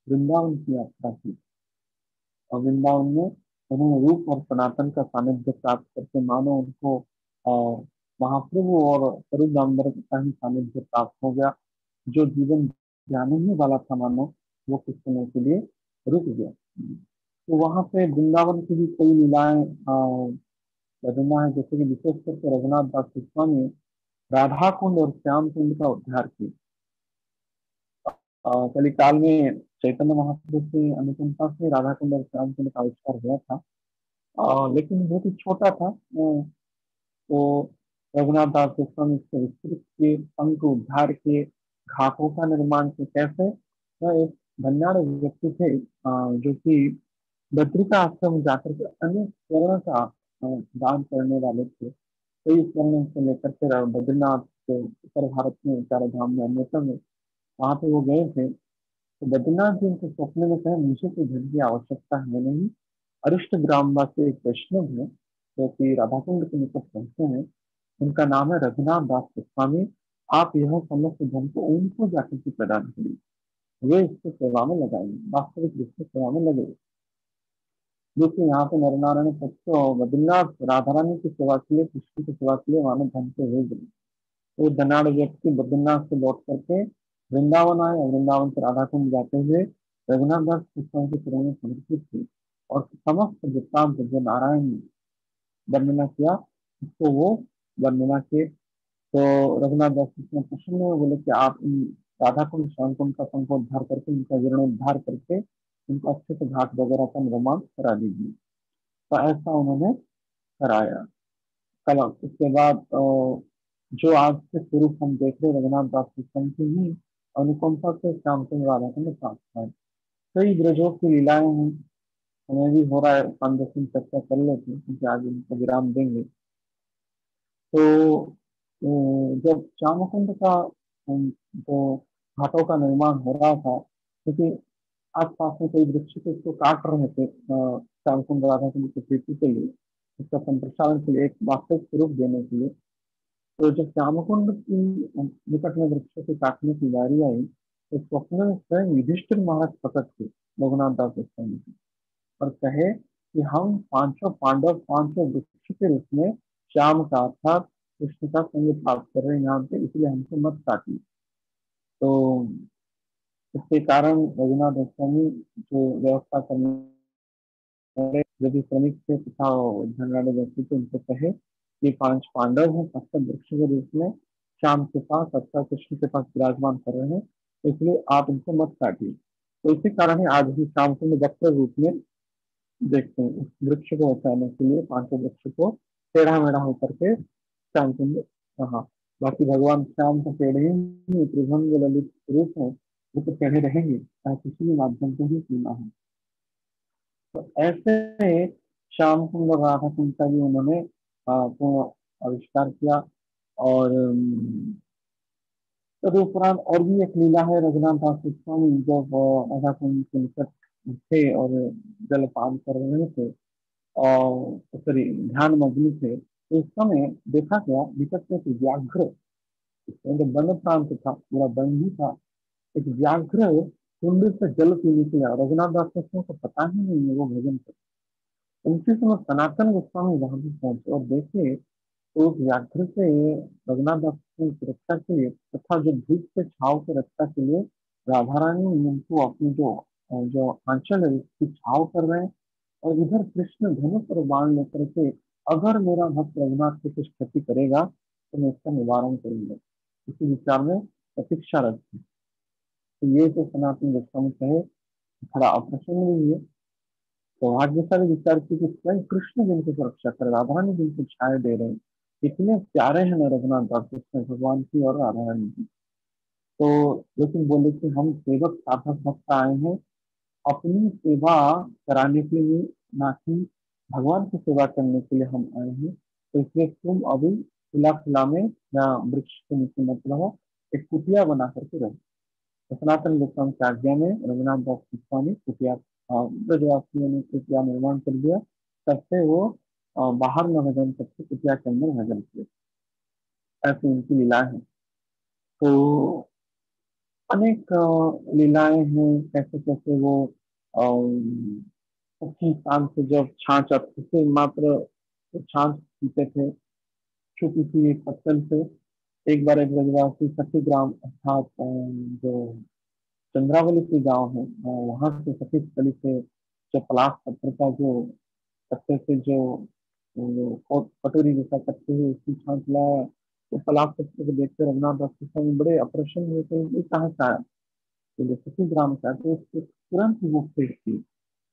वृंदावन की यात्रा की। और वृंदावन में उन्होंने रूप और सनातन का सानिध्य प्राप्त करके मानो उनको महाप्रभु और स्वरूप दामोदर का ही सानिध्य प्राप्त हो गया। जो जीवन जाने ही वाला था मानो वो कुछ समय के लिए रुक गया। तो वहां पे वृंदावन की भी कई लीलाएं रचना है, जैसे कि विशेष करके रघुनाथ दास गोस्वामी राधा कुंड और श्याम कुंड का उद्धार किया। कलिकाल में चैतन्य महाप्रभु की अनुकंपा से राधा कुंड और श्याम कुंड का आविष्कार हुआ था, लेकिन बहुत ही छोटा था। तो रघुनाथ दास गोस्वामी इसको विस्तृत किए, पंख उद्धार किए, घाटों का निर्माण किए। कैसे? वह एक धन्याड़ व्यक्ति थे जो कि बद्रिका आश्रम जाकर के अनेक स्वर्ण का दान करने वाले थे। कई स्वर्ण से लेकर के बद्रीनाथ के उत्तर भारत में 4 धाम में अन्यतम है, वहां पे वो गए थे। तो बद्रीनाथ जी उनको स्वप्न में कहे मुझे कोई धन की आवश्यकता है नहीं, अरिष्ट ग्रामवासी एक वैष्णव है जो कि राधा कुंड के निकट पहुंचे हैं। उनका नाम है रघुनाथ दास गोस्वामी। आप यह समस्त धन को उनको जाकर प्रदान करिए, वे इसको सेवा में लगाएंगे, वास्तविक रूप से सेवा में लगे। देखिए यहाँ पे नर नारायण सत्य बद्रीनाथ राधा रानी की सेवा के लिए, कृष्ण की सेवा के लिए मानव धन को भेज रहे। तो धनाढ़ व्यक्ति बद्रीनाथ से लौट करके वृंदावन आए और वृंदावन से राधा कुंड जाते हुए रघुनाथ दास कृष्ण के चरणों में समर्पित थे और समस्त वृत्तांत जो नारायण ने वर्णना किया उसको वो वर्णना किए। तो रघुनाथ दास कृष्ण प्रसन्न हुए, बोले कि आप इन राधा कुंड श्याम कुंड का संकोद्धार करके, उनका जीर्णोद्धार करके उनको अच्छे से घाट वगैरह का निर्माण करा दीजिए। तो ऐसा उन्होंने कराया। कल उसके बाद जो आज के स्वरूप हम देख रहे रघुनाथ दास कृष्ण की ही अनुकंपा से श्याम कुंड राधा कुंड प्राप्त है। कई ब्रजों की लीलाएं हैं, हमें भी हो रहा है 5-10 दिन चर्चा कर लेते हैं क्योंकि आज इनको विराम देंगे। तो जब श्याम कुंड का जो घाटों का निर्माण हो रहा था, क्योंकि आस पास में कई वृक्ष थे उसको काट रहे थे श्याम कुंड राधा कुंड की प्रीति के लिए, उसका संप्रसारण के लिए, एक वास्तविक स्वरूप देने के लिए। तो जब श्यामकुंड की निकट में वृक्षों के काटने की बारी आई तो स्वप्न में स्वयं युधिष्ठिर महाराज प्रकट हुए रघुनाथ दास गोस्वामी जी और कहे कि हम पांचों पांडव पांचों वृक्ष के रूप में श्याम का अर्थात कृष्ण का संग प्राप्त कर रहे हैं यहाँ पे, इसलिए हमको मत काटिए। तो इसके कारण रघुनाथ गोस्वामी जो व्यवस्था करने वाले जो भी श्रमिक थे तथा धनवाले व्यक्ति थे उनको कहे कि 5 पांडव हैं सप्त वृक्ष के रूप में श्याम के पास अर्थात कृष्ण के पास विराजमान कर रहे हैं, तो इसलिए आप इनको मत काटिए। तो इसी कारण ही आज भी श्याम कुंड वक्र रूप में देखते हैं। उस वृक्ष को बचाने के लिए 5 वृक्ष को टेढ़ा मेढ़ा होकर के श्याम कुंड कहा। बाकी भगवान श्याम तो टेढ़े ही त्रिभंग ललित रूप है, वो तो टेढ़े रहेंगे चाहे किसी भी माध्यम से ही क्यों ना हो। तो ऐसे श्याम कुंड और राधा कुंड का भी उन्होंने पूर्ण आविष्कार किया। और तदुपरांत और भी एक लीला है रघुनाथ दास गोस्वामी जब राधा कुंड के निकट थे और जलपान कर रहे थे और सॉरी ध्यान मग्न थे, तो उस समय देखा गया निकट में एक व्याघ्र, मतलब वन प्रांत था, पूरा वन ही था, एक व्याघ्र कुंड से जल पीने के लिए आया। रघुनाथ दास गोस्वामी को पता ही नहीं है वो भजन कर। उसी समय सनातन गोस्वामी वहां भी पहुंचे और देखे तो उस व्याघ्र से रघुनाथ दास की सुरक्षा के लिए तथा जो धूप से छाव की रक्षा के लिए राधा रानी उनको अपनी जो जो आंचल है उसकी छाव कर रहे हैं। और इधर कृष्ण धनुष और बाण लेकर के अगर मेरा भक्त रघुनाथ को कुछ क्षति करेगा तो मैं इसका निवारण करूंगा, इसी विचार में प्रतीक्षारत थी। तो ये तो सनातन गोस्वामी कहे थोड़ा अप्रसन्न भी है। तो भाग्यशाली विचार की कि स्वयं कृष्ण जिनको सुरक्षा कर राधा रानी जिनको छाया दे रहे हैं, इतने प्यारे हैं न रघुनाथ दास कृष्ण भगवान की और राधा रानी की। तो लेकिन बोले कि हम सेवक साधक भक्त आए हैं अपनी सेवा कराने के लिए, ना कि भगवान की सेवा करने के लिए हम आए हैं। तो इसलिए तुम अभी खुला खुला में या वृक्ष के नीचे मत रहो, एक कुटिया बना करके रहो। तो सनातन गोस्वामी की आज्ञा में रघुनाथ दास गोस्वामी कुटिया ब्रजवासियों ने कुटिया निर्माण कर दिया। तब से वो बाहर न भजन करके कुटिया के अंदर भजन किए। ऐसी उनकी लीला है। तो अनेक लीलाएं हैं कैसे कैसे वो अच्छी स्थान से जब छाछ से मात्र छाछ पीते थे छोटी सी एक पत्तल से। एक बार एक ब्रजवासी सखी ग्राम अर्थात जो चंद्रावली की गांव है वहां से सफेद कली से जो पलाश पत्थर का जो पत्ते से जो कटोरी जैसा करते हुए उसकी छाछ लाया। तो पलाश पत्थर को देखकर रघुनाथ दास गोस्वामी बड़े अप्रसन्न हुए थे, ये कहाँ से आया, तो जो सखी ग्राम से आया, तो उसको तुरंत ही वो फेंक दी।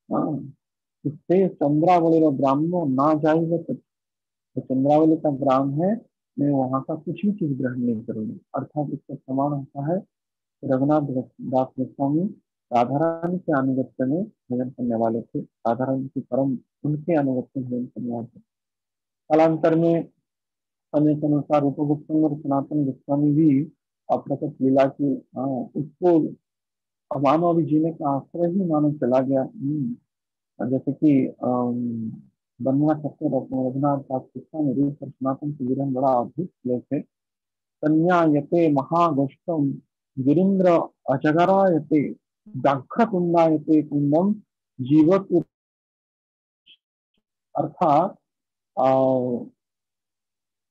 हाँ, इससे चंद्रावली और ब्राह्मणों ना जाइए तो चंद्रावली का ग्राम है, मैं वहां का कुछ भी चीज ग्रहण नहीं करूंगा। अर्थात इसका प्रमाण होता है रघुनाथ दास गोस्वामी राधा रानी के अनुगत्य में भजन करने वाले थे, राधा रानी की परम उनके अनुगत्य में भजन करने वाले थे। कालांतर में समय के अनुसार रूप गोस्वामी और सनातन गोस्वामी भी अप्रकट लीला की उसको मानव अभी जीने का आश्रय ही मानव चला गया। जैसे कि वर्णना करते रघुनाथ दास गोस्वामी रूप और सनातन के विरह बड़ा अद्भुत श्लोक है। संज्ञायते महागोष्ठम गिरीन्द्र अजगरायते व्याघ्रतुंडायते कुंडम जीवत। अर्थात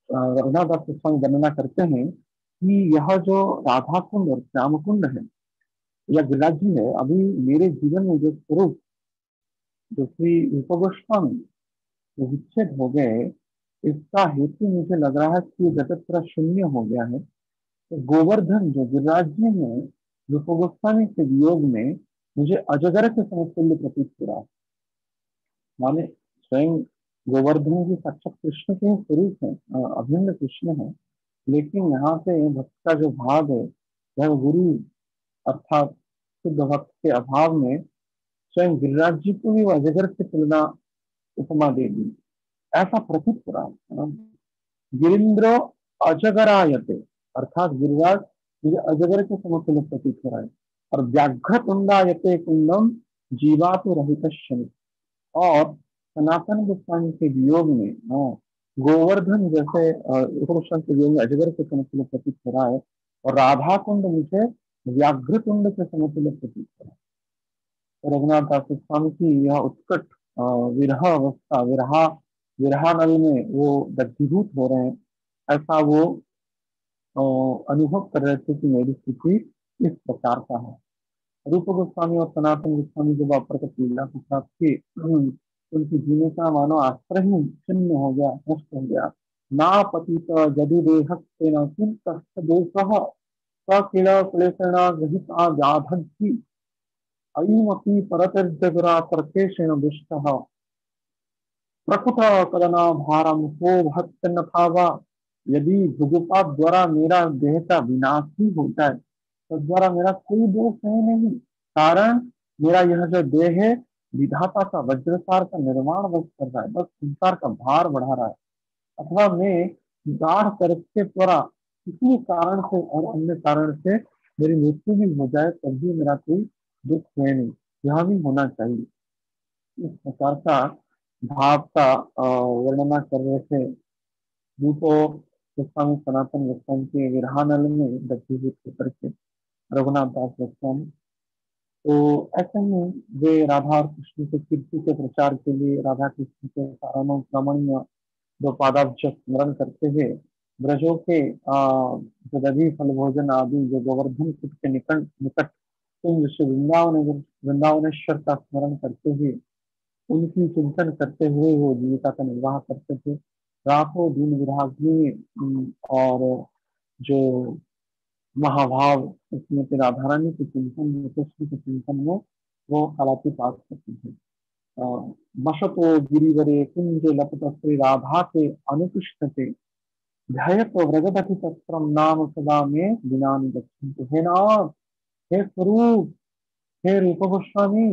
रघुनाथ दास गोस्वामी वर्णना करते हैं कि यह जो राधा कुंड और श्याम कुंड है या गिरिराज जी है, अभी मेरे जीवन में जो स्वरूप जो श्री रूप गोस्वामी जो विच्छेद हो गए, इसका हेतु मुझे लग रहा है कि ये जगत पूरा शून्य हो गया है। तो गोवर्धन जो गिरिराज जी हैं रूप गोस्वामी के वियोग में मुझे अजगर के समतुल्य प्रतीत हो रहा है। माने स्वयं गोवर्धन जी साक्षात कृष्ण के ही स्वरूप है, अभिन्न कृष्ण है। लेकिन यहाँ पे भक्त का जो भाव है वह गुरु अर्थात शुद्ध भक्त के अभाव में स्वयं गिरिराज जी को भी वो अजगर से तुलना उपमा दे दी, ऐसा प्रतीत हो रहा है। गिरिंद्र अजगरायते अर्थात गिरिराज मुझे अजगर के समतुल्य प्रतीत हो रहा है। और व्याघ्र तुंडायते कुंडम जीवातु रहित शनि, और सनातन गोस्वामी के वियोग में गोवर्धन जैसे उपनिषद के वियोग में अजगर के समतुल्य प्रतीत हो रहा है। और राधा कुंड मुझे व्याघ्र कुंड के समतुल्य प्रतीत हो रहा है। तो रघुनाथ दास गोस्वामी की यह उत्कट विरह अवस्था, विरहानल में वो दग्धीभूत हो रहे हैं, ऐसा वो अनुभव कर रहे थे कि मेरी स्थिति इस प्रकार का है। रूप गोस्वामी और सनातन गोस्वामी जब प्रकट लीला के साथ थे, उनकी जीने का मानो आश्रय ही छिन्न हो गया, नष्ट हो गया। ना पतित जदि देहस्तेन किं तस्य दोषः सकिल क्लेशेण गृहीता व्याधि अयमपि परतर्जगरा तर्केशेन दुष्टः प्रकुट कदना भारम को भक्त था। यदि भुगुपा द्वारा मेरा देह का विनाश ही होता है तो द्वारा मेरा कोई दोष है नहीं। कारण मेरा यह जो देह है विधाता का वज्रसार का निर्माण बस कर रहा है, बस संसार का भार बढ़ा रहा है। अथवा मैं गाढ़ कर्म के द्वारा किसी कारण से और अन्य कारण से मेरी मृत्यु भी हो जाए तब भी मेरा कोई दुख है नहीं, यह भी होना चाहिए। इस प्रकार का भाव का वर्णना कर रहे थे रूपो गोस्वामी सनातन गोस्वामी के विरहानल में दग्धीभूत होकर के रघुनाथ दास गोस्वामी। तो ऐसे ही वे राधा और कृष्ण के कीर्ति के प्रचार के लिए राधा कृष्ण के सारानुक्रमण्य दो पादाब्ज स्मरण करते हुए ब्रजों के जो दधि फल भोजन आदि जो गोवर्धन कुट के निकट निकट कुंज से वृंदावनेश्वर का स्मरण करते हुए उनकी चिंतन करते हुए वो जीविका का निर्वाह करते थे। रातों दिन विराग्नि और जो महाभाव उसमें फिर राधा रानी के चिंतन में, कृष्ण के चिंतन में वो कलातीपात करते थे। मशतो गिरिवरे कुंज लपत श्री राधा के अनुकृष्ट थे ध्यायत व्रजदधि तत्रम नाम सदा में दिनानि गच्छन्ति। हे नाथ, हे स्वरूप, हे रूप गोस्वामी,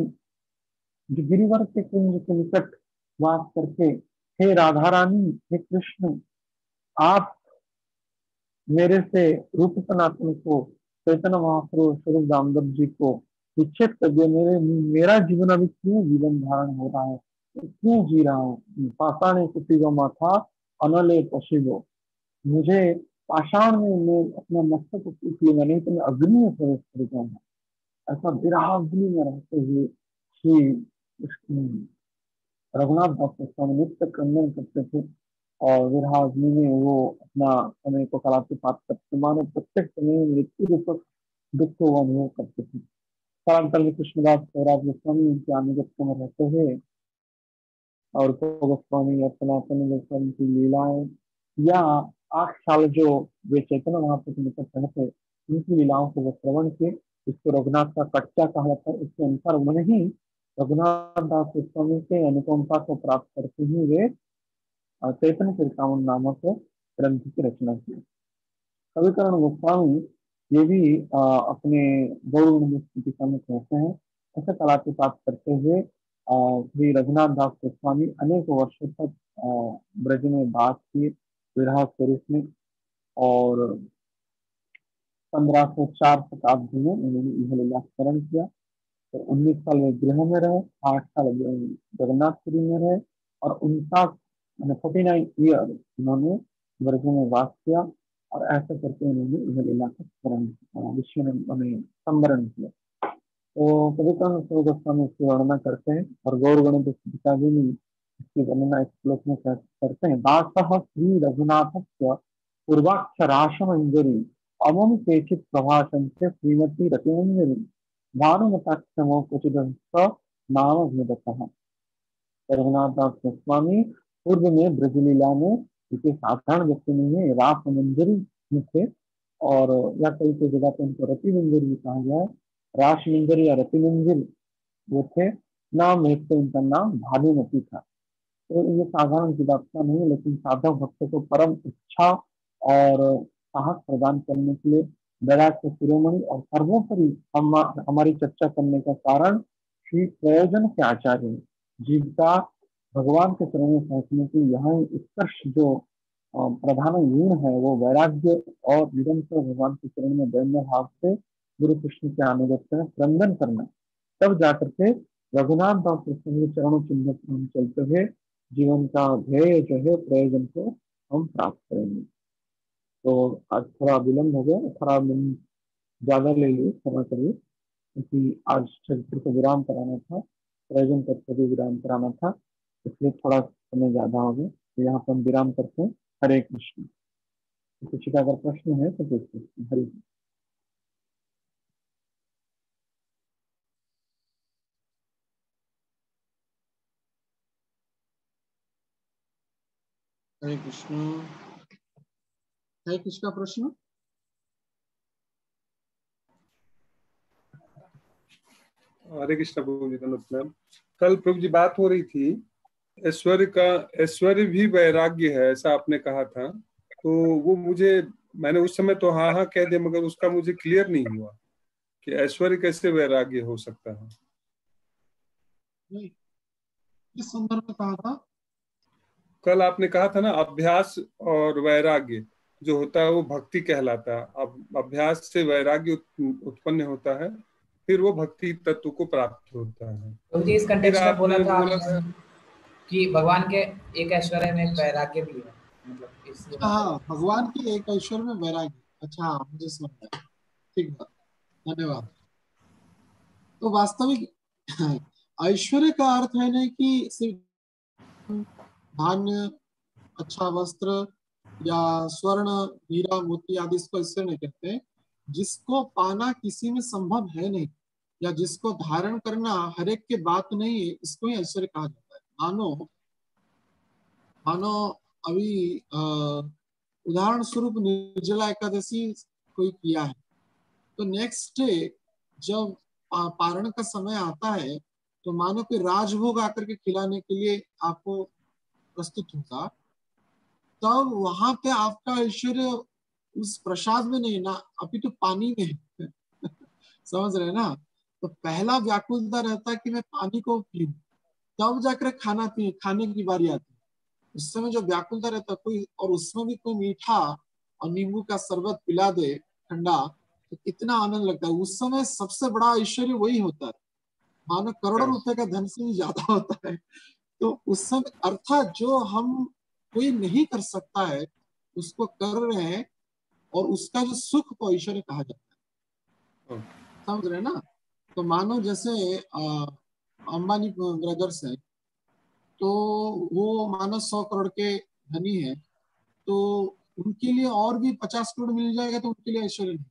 जो गिरिवर के कुंज के निकट वास करके, हे राधा रानी, हे कृष्ण, आप मेरे से रूप सनातन को चैतन्य महाप्रभु स्वरूप दामोदर जी को विच्छेद कर दिया। मेरा जीवन अभी क्यों जीवन धारण हो रहा है, क्यों जी रहा हूँ। पाषाण कुटिगो माथा अनले पशिगो, मुझे पाषाण में मैं अपना मस्तक पीट लूंगा, नहीं तो मैं अग्नि में प्रवेश कर जाऊंगा। ऐसा विराग्नि में रहते हुए श्री रघुनाथ दास गोस्वामी नित्य क्रंदन करते थे और विरहाग्नि में वो अपना समय को कलातीपात करते, मानो प्रत्येक समय मृत्यु रूपक दुख को वो अनुभव करते थे। कालांतर में कृष्णदास गौराज गोस्वामी उनके अनुगत्य में रहते हुए और गोस्वामी और सनातन गोस्वामी की लीलाएं या 8 साल जो वे चैतन्य महाप्रभु के निकट रहते उनकी लीलाओं को वो श्रवण किए। इसको रघुनाथ का कच्चा कहा जाता है। इसके अनुसार उन्होंने ही रघुनाथ दास गोस्वामी से अनुकंपा को प्राप्त करते ही वे चैतन्य चरितामृत नामक ग्रंथ की रचना की। कविकरण गोस्वामी ये भी अपने गौर स्थितिका में कहते हैं। ऐसे कलातीपात करते हुए श्री रघुनाथ दास गोस्वामी अनेक वर्षों तक ब्रज में बात किए विरह स्वरूप में, और 1504 शताब्दी में उन्होंने यह लीला स्मरण किया। तो 19 साल वे गृह में रहे, 8 साल जगन्नाथपुरी में रहे, और 49 मैंने 49 ईयर उन्होंने ब्रज में वास किया, और ऐसा करके उन्होंने इस लीला का विश्व में संवरण किया। तो कविता गोस्वामी इसकी वर्णना करते हैं, और गौर गणित पिता जी ने इसकी वर्णना इस श्लोक में करते हैं। दासः श्री रघुनाथस्य पूर्वाक्षराशमंजरी अमम केचित प्रभाषं से श्रीमती रतिमंजरी भानुमताक्षमो कुचिदंस नाम भेदतः। रघुनाथ दास गोस्वामी पूर्व में ब्रजलीला में किसी साधारण व्यक्ति नहीं है, रास मंजरी में थे, और या कई कई जगह पे उनको रति मंजरी भी कहा गया है। रास मंजरी या रति मंजरी वो थे। नाम एक तो उनका नाम भानुमती था। तो ये साधारण की बात का नहीं है, लेकिन साधक भक्तों को परम इच्छा और साहस प्रदान करने के लिए वैराग के शिरोमणि और सर्वोपरि हमारी चर्चा करने का कारण श्री प्रयोजन के आचार्य हैं। जीविका भगवान के चरण में पहुंचने की यहाँ उत्कर्ष जो प्रधान गुण है वो वैराग्य और निरंतर भगवान के चरण में दैन्य भाव से गुरु कृष्ण के अनुगत्य में क्रंदन करना। तब जाकर के रघुनाथ दास कृष्ण के चरणों चिन्ह हम चलते हुए जीवन का ध्येय जो है प्रयोजन को हम प्राप्त करेंगे। तो आज थोड़ा विलम्ब हो गया, 18 मिनट ज्यादा ले लिए, क्षमा करिए, क्योंकि आज चरित्र को विराम कराना था, प्रयोजन पद को भी विराम कराना था, इसलिए थोड़ा समय ज्यादा हो गया। तो यहाँ पर हम विराम करते हैं। हरे कृष्ण। तो किसी का अगर प्रश्न है तो पूछ सकते हैं। हरे कृष्ण। है किसका प्रश्न? हरे कृष्ण प्रभु जी, मैम कल प्रभु जी बात हो रही थी ऐश्वर्य का, ऐश्वर्य भी वैराग्य है ऐसा आपने कहा था। तो वो मैंने उस समय तो हाँ हाँ कह दिया, मगर उसका मुझे क्लियर नहीं हुआ कि ऐश्वर्य कैसे वैराग्य हो सकता है। नहीं, किस संदर्भ में कहा था? कल आपने कहा था ना, अभ्यास और वैराग्य जो होता है वो भक्ति कहलाता है। अब अभ्यास से वैराग्य उत्पन्न होता है, फिर वो भक्ति तत्व को प्राप्त होता है। तो जी इस फिर कंटेक्स्ट में बोला आपने था कि भगवान के एक ऐश्वर्य में एक वैराग्य भी है, मतलब इसलिए हाँ, भगवान की एक ऐश्वर्य में वैराग्य। अच्छा, मुझे समझ आया। ठीक है, धन्यवाद। तो वास्तविक ऐश्वर्य का अर्थ है नहीं कि सिर्फ धान्य, अच्छा वस्त्र या स्वर्ण, हीरा, मोती आदि इसको ऐश्वर्य नहीं कहते। जिसको पाना किसी में संभव है नहीं या जिसको धारण करना हर एक के बात नहीं है, इसको ही ऐश्वर्य कहा जाता है। मानो मानो अभी उदाहरण स्वरूप निर्जला एकादशी कोई किया है, तो नेक्स्ट डे जब पारण का समय आता है तो मानो कि राजभोग आकर के खिलाने के लिए आपको प्रस्तुत होगा, तब वहां पे आपका ऐश्वर्य उस प्रसाद में नहीं ना, अपितु तो पानी में है। समझ रहे ना? तो पहला व्याकुलता रहता है कि मैं पानी को पीऊं, तब जाकर खाने की बारी आती है। उस समय जो व्याकुलता रहता है कोई, और उसमें भी कोई मीठा और नींबू का शरबत पिला दे ठंडा, तो कितना आनंद लगता है। उस समय सबसे बड़ा ऐश्वर्य वही होता है, मानो करोड़ों रुपए का धन से भी ज्यादा होता है। तो उस समय अर्थात जो हम कोई नहीं कर सकता है उसको कर रहे हैं, और उसका जो सुख को ऐश्वर्य कहा जाता है। समझ रहे ना? तो मानो जैसे अंबानी ब्रदर्स है, तो वो मानो 100 करोड़ के धनी है, तो उनके लिए और भी 50 करोड़ मिल जाएगा तो उनके लिए ऐश्वर्य नहीं।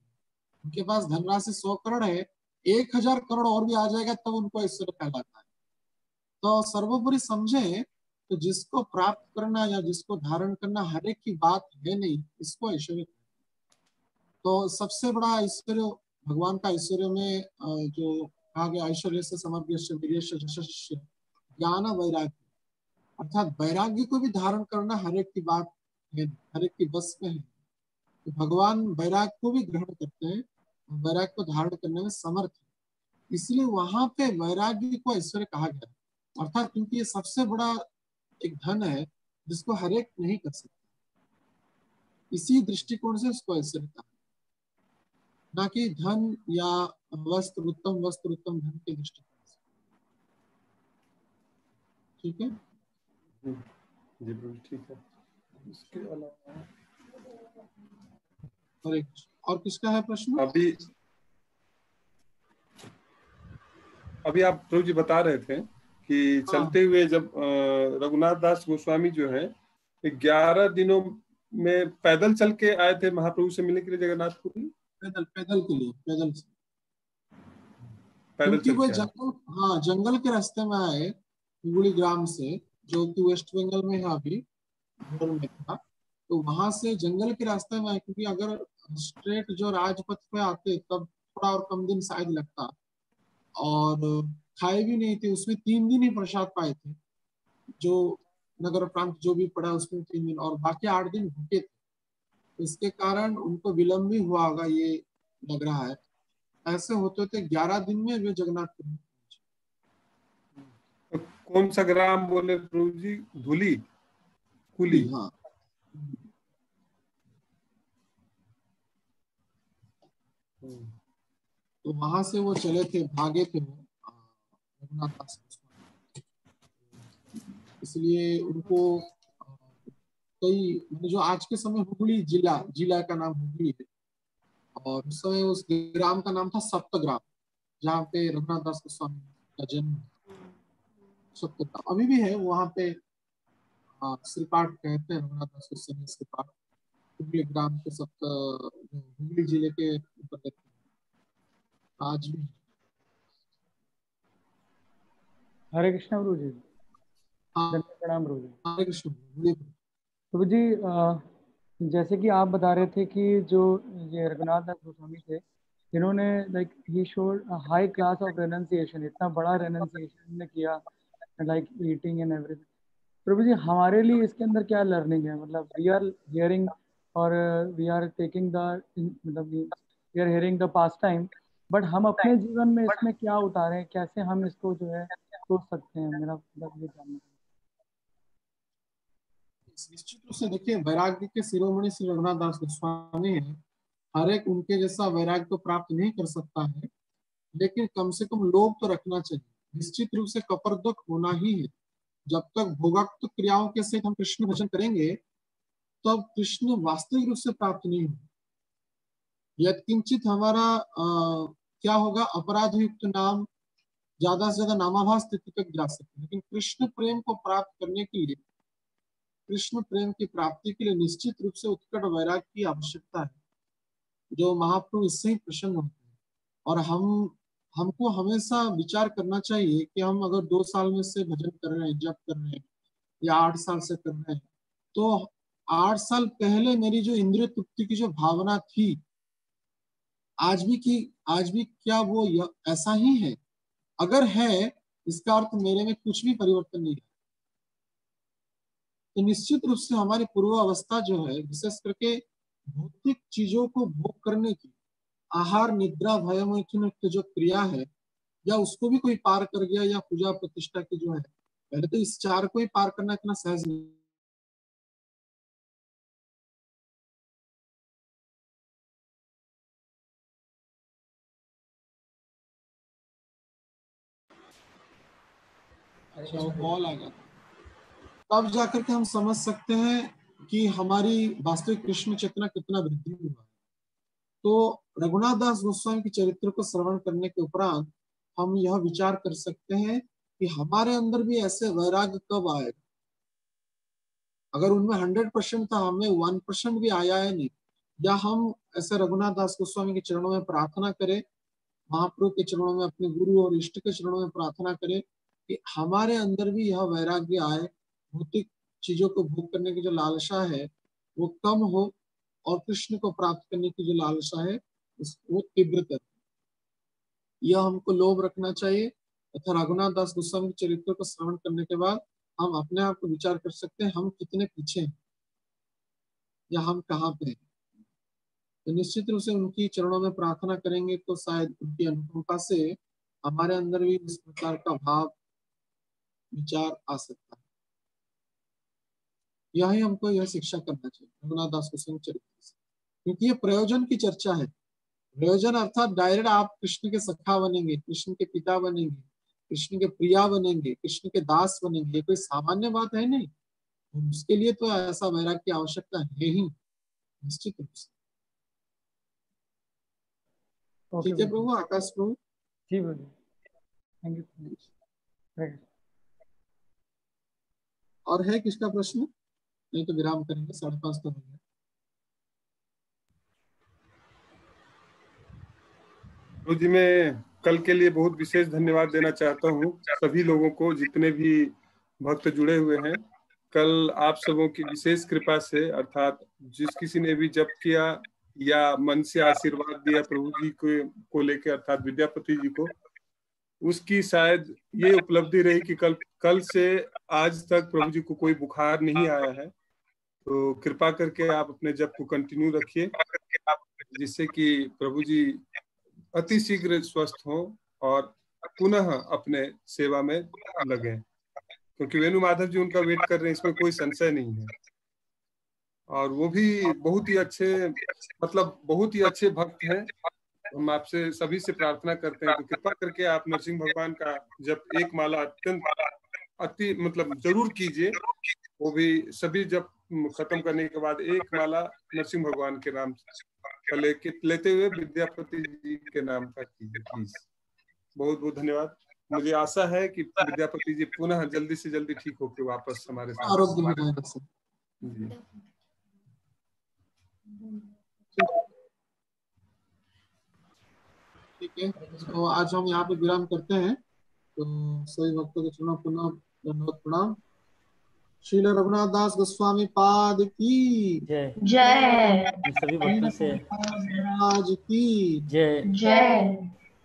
उनके पास धनराशि 100 करोड़ है, 1000 करोड़ और भी आ जाएगा तब उनको ऐश्वर्य कहलाता है। तो सर्वोपरि समझे तो जिसको प्राप्त करना या जिसको धारण करना हर एक की बात है नहीं, इसको ऐश्वर्य। तो सबसे बड़ा ऐश्वर्य भगवान का ऐश्वर्य में जो कहा गया, ऐश्वर्य से समग्र ज्ञान वैराग्य, अर्थात वैराग्य को भी धारण करना हर एक की बात है, हर एक की बस में है। तो भगवान वैराग्य को भी ग्रहण करते हैं, वैराग्य को धारण करने में समर्थ है, इसलिए वहां पे वैराग्य को ऐश्वर्य कहा गया, अर्थात क्योंकि ये सबसे बड़ा एक धन है जिसको हर एक नहीं कर सकता, इसी दृष्टिकोण से उसको ऐश्वर्य कहा। ना कि धन या वस्त्र, उत्तम धन के दृष्टिकोण से। ठीक है, जी प्रभु ठीक है। इसके अलावा और किसका है प्रश्न? अभी अभी आप प्रभु जी बता रहे थे कि चलते हुए जब रघुनाथ दास गोस्वामी जो है 11 दिनों में पैदल चल के आए थे महाप्रभु से मिलने के लिए जगन्नाथपुरी। पैदल के लिए, पैदल से, पैदल क्योंकि चल वो के आए। हाँ, जंगल के रास्ते में आए, हुगली ग्राम से, जो कि वेस्ट बंगाल में है, अभी भोर में था। तो वहां से जंगल के रास्ते में आए, क्योंकि अगर स्ट्रेट जो राजपथ पे आते तब थोड़ा और कम दिन शायद लगता, और खाए भी नहीं थे उसमें, 3 दिन ही प्रसाद पाए थे, जो नगर प्रांत जो भी पड़ा उसमें 3 दिन, और बाकी 8 दिन भूखे थे। इसके कारण उनको विलंब भी हुआ होगा, ये लग रहा है। ऐसे होते होते 11 दिन में वे जगन्नाथपुरी में पहुंचे। तो कौन सा ग्राम बोले प्रभु जी? धुली, कुली? हाँ, तो वहां से वो चले थे, भागे थे वो रघुनाथ दास गोस्वामी। इसलिए उनको कई, जो आज के समय हुगली जिला का नाम हुगली है, और उस समय उस ग्राम का नाम था सप्तग्राम, जहाँ पे रघुनाथ दास गोस्वामी का जन्म। सप्तग्राम अभी भी है वहां पे, श्रीपाठ कहते हैं, रघुनाथ दास गोस्वामी श्रीपाठ, हुगली ग्राम के हुगली जिले के ऊपर आज भी। हरे कृष्णा प्रभु जी, हाँ, धन्यवाद, प्रणाम प्रभु जी। हरे कृष्ण। प्रभु जी, जैसे कि आप बता रहे थे कि जो ये रघुनाथ दास गोस्वामी थे, इन्होंने लाइक ही showed high class of renunciation, इतना बड़ा रेनन्सिएशन ने किया, लाइक ईटिंग एंड एवरीथिंग। प्रभु जी, हमारे लिए इसके अंदर क्या लर्निंग है? मतलब वी आर हियरिंग और वी आर टेकिंग द, मतलब we are hearing the pass time, but हम अपने जीवन में इसमें क्या उतारें, कैसे हम इसको जो है सोच सकते हैं? मेरा मतलब ये जानना है। निश्चित रूप से देखिए, वैराग्य के शिरोमणि श्री रघुनाथ दास गोस्वामी है। हर एक उनके जैसा वैराग्य को प्राप्त नहीं कर सकता है, लेकिन कम से कम लोभ तो रखना चाहिए। निश्चित रूप से कपरदुख होना ही है। जब तक भोगात्मक क्रियाओं के सहित हम कृष्ण भजन करेंगे, तब कृष्ण वास्तविक रूप से प्राप्त नहीं होगा। यत्किंचित हमारा क्या होगा, अपराध युक्त नाम, ज्यादा से ज्यादा नामाभास स्थिति तक जा सकते हैं, लेकिन कृष्ण प्रेम को प्राप्त करने के लिए, कृष्ण प्रेम की प्राप्ति के लिए निश्चित रूप से उत्कट वैराग्य की आवश्यकता है, जो महाप्रभु इससे ही प्रसन्न होते हैं। और हमको हमेशा विचार करना चाहिए कि हम अगर 2 साल में से भजन कर रहे हैं, जप कर रहे हैं, या 8 साल से कर रहे हैं, तो 8 साल पहले मेरी जो इंद्रिय तृप्ति की जो भावना थी, आज भी क्या वो ऐसा ही है? अगर है, इसका अर्थ मेरे में कुछ भी परिवर्तन नहीं है। तो निश्चित रूप से हमारी पूर्व अवस्था जो है, विशेष करके भौतिक चीजों को भोग करने की, आहार निद्रा भय मैथुन जो क्रिया है, या उसको भी कोई पार कर गया, या पूजा प्रतिष्ठा की जो है, पहले तो इस 4 को ही पार करना इतना सहज नहीं। कॉल आ गया, तब जाकर के हम समझ सकते हैं कि हमारी वास्तविक कृष्ण चेतना कितना वृद्धि हुआ है। तो रघुनाथ दास गोस्वामी के चरित्र को श्रवण करने के उपरांत हम यह विचार कर सकते हैं कि हमारे अंदर भी ऐसे वैराग्य कब आएगा। अगर उनमें 100% था, हमें 1% भी आया है नहीं, या हम ऐसे रघुनाथ दास गोस्वामी के चरणों में प्रार्थना करें, महाप्रभु के चरणों में, अपने गुरु और इष्ट के चरणों में प्रार्थना करें कि हमारे अंदर भी यह वैराग्य आए, भौतिक चीजों को भोग करने की जो लालसा है वो कम हो, और कृष्ण को प्राप्त करने की जो लालसा है वो तीव्रतर। यह हमको लोभ रखना चाहिए, तथा रघुनाथ दास गोस्वामी के चरित्र को श्रवण करने के बाद हम अपने आप को विचार कर सकते हैं, हम कितने पीछे हैं या हम कहाँ पे हैं। तो निश्चित रूप से उनकी चरणों में प्रार्थना करेंगे तो शायद उनकी अनुकंपा से हमारे अंदर भी इस प्रकार का भाव विचार आ सकता है। यही हमको यह शिक्षा करना चाहिए रघुनाथ दास गोस्वामी चरित्र से, क्योंकि ये प्रयोजन की चर्चा है। प्रयोजन अर्थात डायरेक्ट आप कृष्ण के सखा बनेंगे, कृष्ण के पिता बनेंगे, कृष्ण के प्रिया बनेंगे, कृष्ण के दास बनेंगे, ये कोई सामान्य बात है नहीं। उसके लिए तो ऐसा वैराग्य की आवश्यकता है ही, निश्चित रूप से। ओके ठीक है प्रभु प्रभु, आकाश प्रभु। जी प्रभु, थैंक यू सो मच। और है किसका प्रश्न? नहीं तो विराम करेंगे, 5:30 तो हो गया। प्रभु जी, मैं कल के लिए बहुत विशेष धन्यवाद देना चाहता हूँ सभी लोगों को, जितने भी भक्त जुड़े हुए हैं। कल आप सबों की विशेष कृपा से, अर्थात जिस किसी ने भी जप किया या मन से आशीर्वाद दिया प्रभु जी को लेकर, अर्थात विद्यापति जी को, उसकी शायद ये उपलब्धि रही कि कल से आज तक प्रभु जी को कोई बुखार नहीं आया है। तो कृपा करके आप अपने जप को कंटिन्यू रखिए, जिससे कि प्रभु जी अति शीघ्र स्वस्थ हो और पुनः अपने सेवा में लगे, क्योंकि वेणु माधव जी उनका वेट कर रहे हैं, इसमें कोई संशय नहीं है। और वो भी बहुत ही अच्छे, मतलब बहुत ही अच्छे भक्त हैं। हम आपसे सभी से प्रार्थना करते हैं कि कृपा करके आप नरसिंह भगवान का जब एक माला अति मतलब जरूर कीजिए। वो भी सभी जब खत्म करने के बाद एक माला नरसिंह भगवान के नाम का लेते हुए विद्यापति जी के नाम का कीजिए प्लीज। बहुत बहुत धन्यवाद। मुझे आशा है कि विद्यापति जी पुनः जल्दी से जल्दी ठीक होकर वापस हमारे साथ आरोग्य हो जाएगा सर। जी। ठीक है, तो आज हम यहाँ पे विराम करते हैं। तो सभी भक्तों के चरणों पुनः धन्यवाद, प्रणाम। श्रील रघुनाथ दास गोस्वामी पाद की जय। जय सभी भक्तों से महाराज की जय। जय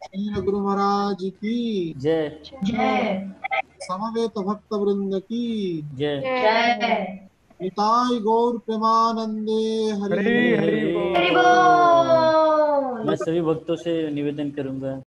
श्री गुरु महाराज की जय। जय समवेत भक्त वृंद की जय। जय निताई गौर प्रेमानंदे हरि हरि हरि हरि बोल। बोल। मैं सभी भक्तों से निवेदन करूंगा